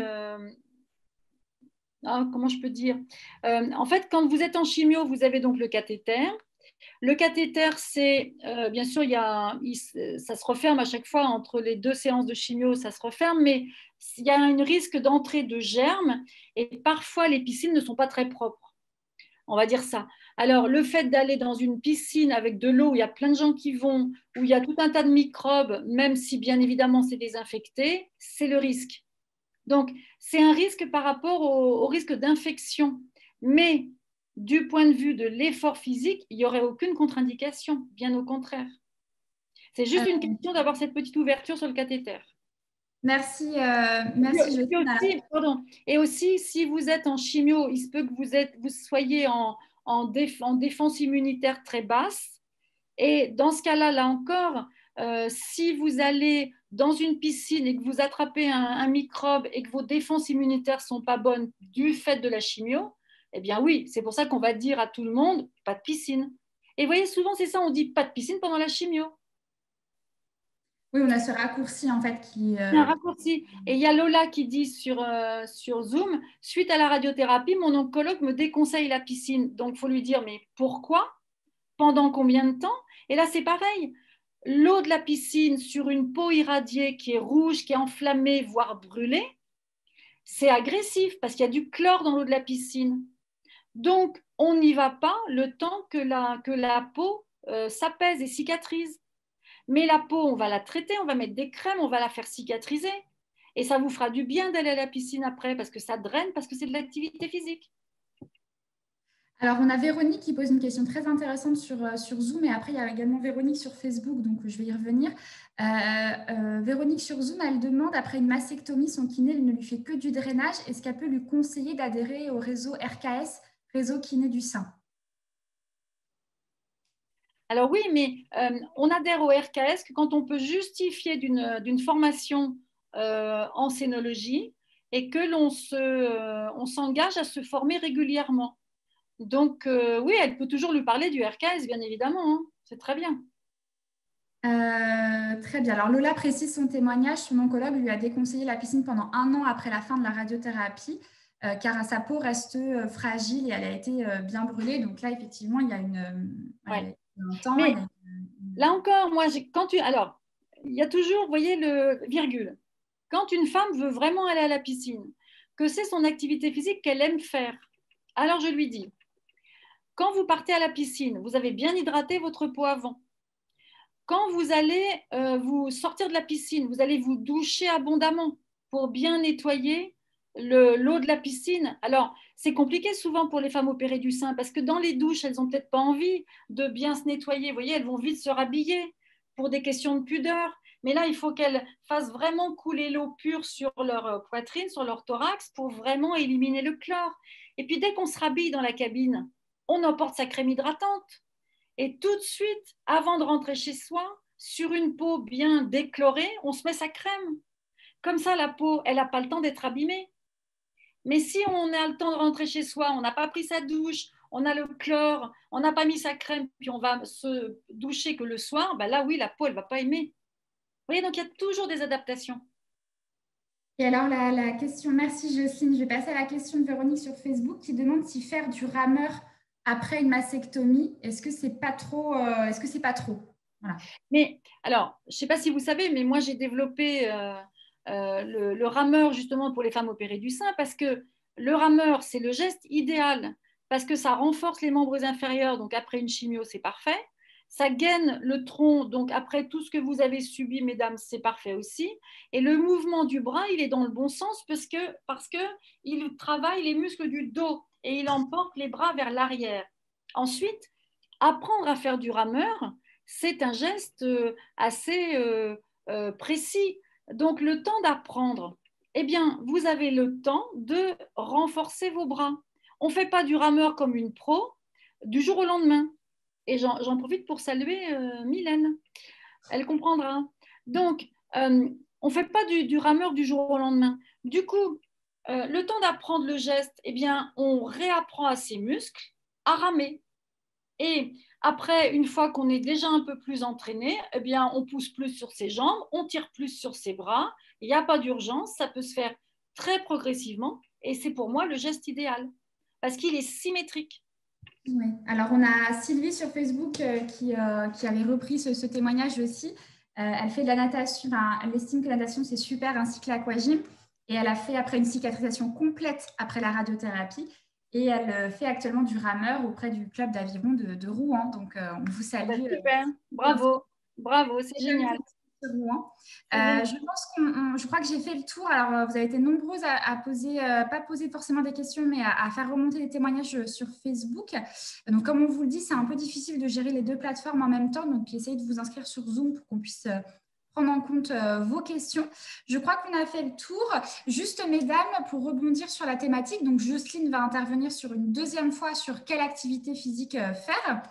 comment je peux dire en fait, quand vous êtes en chimio, vous avez donc le cathéter. Le cathéter, c'est bien sûr, ça se referme à chaque fois entre les 2 séances de chimio, ça se referme, mais il y a un risque d'entrée de germes et parfois les piscines ne sont pas très propres. On va dire ça. Alors, le fait d'aller dans une piscine avec de l'eau où il y a plein de gens qui vont, où il y a tout un tas de microbes, même si bien évidemment c'est désinfecté, c'est le risque. Donc, c'est un risque par rapport au risque d'infection. Mais du point de vue de l'effort physique, il n'y aurait aucune contre-indication, bien au contraire. C'est juste une question d'avoir cette petite ouverture sur le cathéter. Merci, Et aussi, si vous êtes en chimio, il se peut que vous soyez en défense immunitaire très basse. Et dans ce cas-là, là encore, si vous allez dans une piscine et que vous attrapez un microbe et que vos défenses immunitaires ne sont pas bonnes du fait de la chimio, eh bien oui, c'est pour ça qu'on va dire à tout le monde, pas de piscine. Et vous voyez, souvent c'est ça, on dit pas de piscine pendant la chimio. Oui, on a ce raccourci en fait qui... Un raccourci. Et il y a Lola qui dit sur Zoom, suite à la radiothérapie, mon oncologue me déconseille la piscine. Donc il faut lui dire, mais pourquoi? Pendant combien de temps? Et là, c'est pareil. L'eau de la piscine sur une peau irradiée qui est rouge, qui est enflammée, voire brûlée, c'est agressif parce qu'il y a du chlore dans l'eau de la piscine. Donc, on n'y va pas le temps que la peau s'apaise et cicatrise. Mais la peau, on va la traiter, on va mettre des crèmes, on va la faire cicatriser. Et ça vous fera du bien d'aller à la piscine après parce que ça draine, parce que c'est de l'activité physique. Alors, on a Véronique qui pose une question très intéressante sur Zoom et après, il y a également Véronique sur Facebook, donc je vais y revenir. Véronique sur Zoom, elle demande, après une mastectomie, son kiné ne lui fait que du drainage. Est-ce qu'elle peut lui conseiller d'adhérer au réseau RKS, réseau kiné du sein? Alors oui, mais on adhère au RKS que quand on peut justifier d'une formation en scénologie et que on s'engage à se former régulièrement. Donc, oui, elle peut toujours lui parler du RKS, bien évidemment, hein. C'est très bien. Très bien. Alors Lola précise son témoignage. Son oncologue lui a déconseillé la piscine pendant 1 an après la fin de la radiothérapie, car sa peau reste fragile et elle a été bien brûlée. Donc là, effectivement, il y a Ouais. un temps. Mais là encore, moi, alors, il y a toujours, vous voyez, le virgule. Quand une femme veut vraiment aller à la piscine, que c'est son activité physique qu'elle aime faire, alors je lui dis, quand vous partez à la piscine, vous avez bien hydraté votre peau avant. Quand vous allez vous sortir de la piscine, vous allez vous doucher abondamment pour bien nettoyer l'eau de la piscine. Alors, c'est compliqué souvent pour les femmes opérées du sein parce que dans les douches, elles n'ont peut-être pas envie de bien se nettoyer. Vous voyez, elles vont vite se rhabiller pour des questions de pudeur. Mais là, il faut qu'elles fassent vraiment couler l'eau pure sur leur poitrine, sur leur thorax pour vraiment éliminer le chlore. Et puis, dès qu'on se rhabille dans la cabine, on emporte sa crème hydratante. Et tout de suite, avant de rentrer chez soi, sur une peau bien déchlorée, on se met sa crème. Comme ça, la peau, elle n'a pas le temps d'être abîmée. Mais si on a le temps de rentrer chez soi, on n'a pas pris sa douche, on a le chlore, on n'a pas mis sa crème, puis on va se doucher que le soir, ben là, oui, la peau, elle ne va pas aimer. Vous voyez, donc il y a toujours des adaptations. Et alors, la question, merci Jocelyne. Je vais passer à la question de Véronique sur Facebook qui demande si faire du rameur après une mastectomie, est-ce que c'est pas trop, Voilà. Mais alors, je ne sais pas si vous savez, mais moi, j'ai développé le rameur justement pour les femmes opérées du sein parce que le rameur, c'est le geste idéal parce que ça renforce les membres inférieurs. Donc, après une chimio, c'est parfait. Ça gaine le tronc. Donc, après tout ce que vous avez subi, mesdames, c'est parfait aussi. Et le mouvement du bras, il est dans le bon sens parce que il travaille les muscles du dos et il emporte les bras vers l'arrière. Ensuite, apprendre à faire du rameur, c'est un geste assez précis. Donc, le temps d'apprendre, eh bien, vous avez le temps de renforcer vos bras. On ne fait pas du rameur comme une pro du jour au lendemain. Et j'en profite pour saluer Mylène. Elle comprendra. Donc, on ne fait pas du rameur du jour au lendemain. Du coup, le temps d'apprendre le geste, eh bien, on réapprend à ses muscles à ramer. Et après, une fois qu'on est déjà un peu plus entraîné, eh bien, on pousse plus sur ses jambes, on tire plus sur ses bras. Il n'y a pas d'urgence, ça peut se faire très progressivement. Et c'est pour moi le geste idéal parce qu'il est symétrique. Oui. Alors, on a Sylvie sur Facebook qui avait repris ce témoignage aussi. Elle fait de la natation, enfin, elle estime que la natation, c'est super, ainsi que l'aquagym. Et elle a fait après une cicatrisation complète après la radiothérapie. Et elle fait actuellement du rameur auprès du club d'aviron de Rouen. Donc, on vous Ah ben, salue. super, bravo, bravo, c'est génial. Rouen. C'est génial. Je crois que j'ai fait le tour. Alors, vous avez été nombreuses à poser, pas poser forcément des questions, mais à faire remonter les témoignages sur Facebook. Donc, comme on vous le dit, c'est un peu difficile de gérer les deux plateformes en même temps. Donc, essayez de vous inscrire sur Zoom pour qu'on puisse prendre en compte vos questions. Je crois qu'on a fait le tour. Juste, mesdames, pour rebondir sur la thématique, donc Jocelyne va intervenir sur une deuxième fois sur quelle activité physique faire.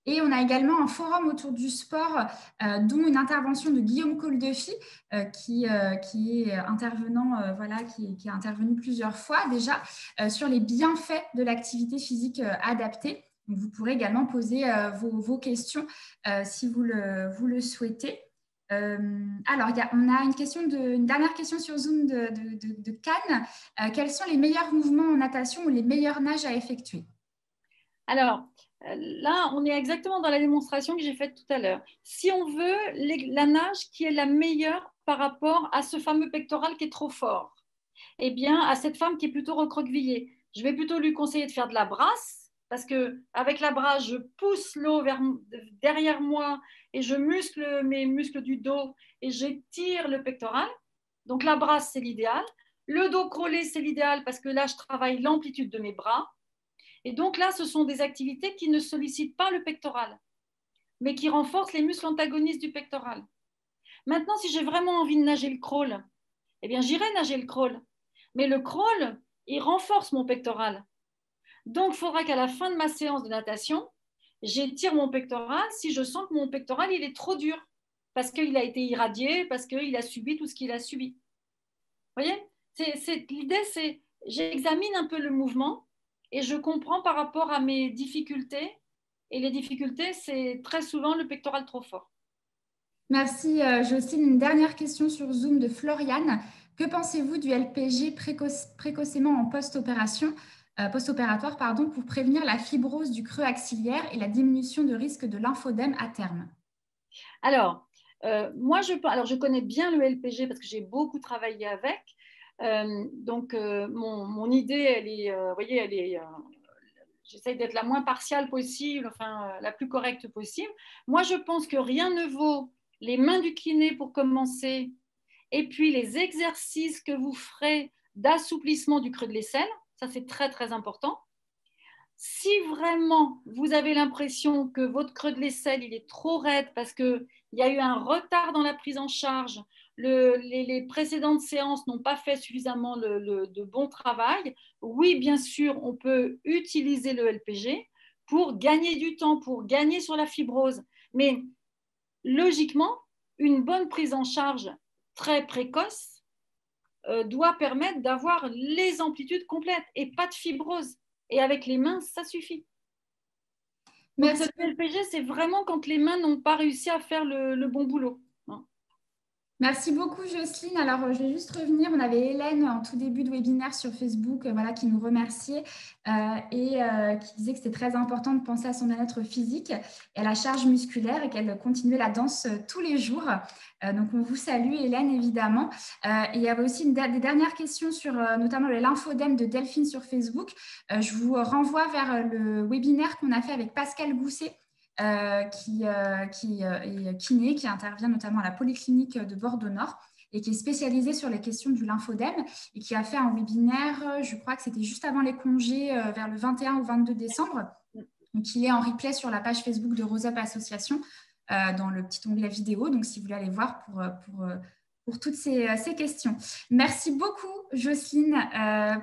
Et on a également un forum autour du sport, dont une intervention de Guillaume Coldefy, qui est intervenant, qui est intervenu plusieurs fois déjà, sur les bienfaits de l'activité physique adaptée. Donc, vous pourrez également poser vos questions si vous le souhaitez. Alors, on a une dernière question sur Zoom de Cannes. Quels sont les meilleurs mouvements en natation ou les meilleurs nages à effectuer? Alors, là, on est exactement dans la démonstration que j'ai faite tout à l'heure. Si on veut la nage qui est la meilleure par rapport à ce fameux pectoral qui est trop fort, eh bien, à cette femme qui est plutôt recroquevillée, je vais plutôt lui conseiller de faire de la brasse parce que avec la brasse, je pousse l'eau derrière moi et je muscle mes muscles du dos et j'étire le pectoral. Donc, la brasse, c'est l'idéal. Le dos crawlé, c'est l'idéal parce que là, je travaille l'amplitude de mes bras. Et donc là, ce sont des activités qui ne sollicitent pas le pectoral, mais qui renforcent les muscles antagonistes du pectoral. Maintenant, si j'ai vraiment envie de nager le crawl, eh bien, j'irai nager le crawl. Mais le crawl, il renforce mon pectoral. Donc, il faudra qu'à la fin de ma séance de natation, j'étire mon pectoral si je sens que mon pectoral, il est trop dur, parce qu'il a été irradié, parce qu'il a subi tout ce qu'il a subi. Vous voyez, l'idée, c'est j'examine un peu le mouvement et je comprends par rapport à mes difficultés. Et les difficultés, c'est très souvent le pectoral trop fort. Merci, Jocelyne. Une dernière question sur Zoom de Floriane. Que pensez-vous du LPG précocement en post-opératoire, pardon, pour prévenir la fibrose du creux axillaire et la diminution de risque de lymphodème à terme? Alors, moi, je connais bien le LPG parce que j'ai beaucoup travaillé avec. Donc, mon idée, elle est, vous voyez, j'essaye d'être la moins partiale possible, enfin, la plus correcte possible. Moi, je pense que rien ne vaut les mains du kiné pour commencer, et puis les exercices que vous ferez d'assouplissement du creux de l'aisselle. Ça, c'est très, très important. Si vraiment vous avez l'impression que votre creux de l'aisselle il est trop raide parce qu'il y a eu un retard dans la prise en charge, les précédentes séances n'ont pas fait suffisamment de bon travail, oui, bien sûr, on peut utiliser le LPG pour gagner du temps, pour gagner sur la fibrose. Mais logiquement, une bonne prise en charge très précoce doit permettre d'avoir les amplitudes complètes et pas de fibrose. Et avec les mains, ça suffit. Donc, Merci. le LPG, c'est vraiment quand les mains n'ont pas réussi à faire le bon boulot. Merci beaucoup, Jocelyne. Alors, je vais juste revenir. On avait Hélène en tout début de webinaire sur Facebook, voilà, qui nous remerciait qui disait que c'était très important de penser à son bien-être physique et à la charge musculaire et qu'elle continuait la danse tous les jours. Donc, on vous salue, Hélène, évidemment. Et il y avait aussi des dernières questions sur notamment le lymphodème de Delphine sur Facebook. Je vous renvoie vers le webinaire qu'on a fait avec Pascal Gousset, qui est kiné, qui intervient notamment à la Polyclinique de Bordeaux-Nord et qui est spécialisé sur les questions du lymphodème et qui a fait un webinaire, je crois que c'était juste avant les congés, vers le 21 ou 22 décembre. Donc, il est en replay sur la page Facebook de Rose Up Association dans le petit onglet vidéo. Donc, si vous voulez aller voir pour toutes ces questions. Merci beaucoup, Jocelyne,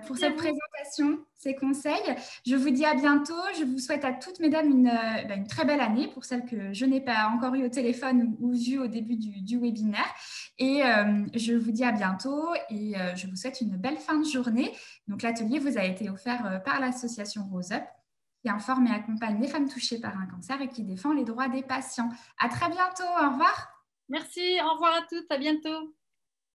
pour cette présentation, ces conseils. Je vous dis à bientôt. Je vous souhaite à toutes, mesdames, une très belle année pour celles que je n'ai pas encore eues au téléphone ou vues au début du webinaire. Et je vous dis à bientôt et je vous souhaite une belle fin de journée. Donc, l'atelier vous a été offert par l'association Rose Up, qui informe et accompagne les femmes touchées par un cancer et qui défend les droits des patients. À très bientôt. Au revoir. Merci, au revoir à toutes, à bientôt.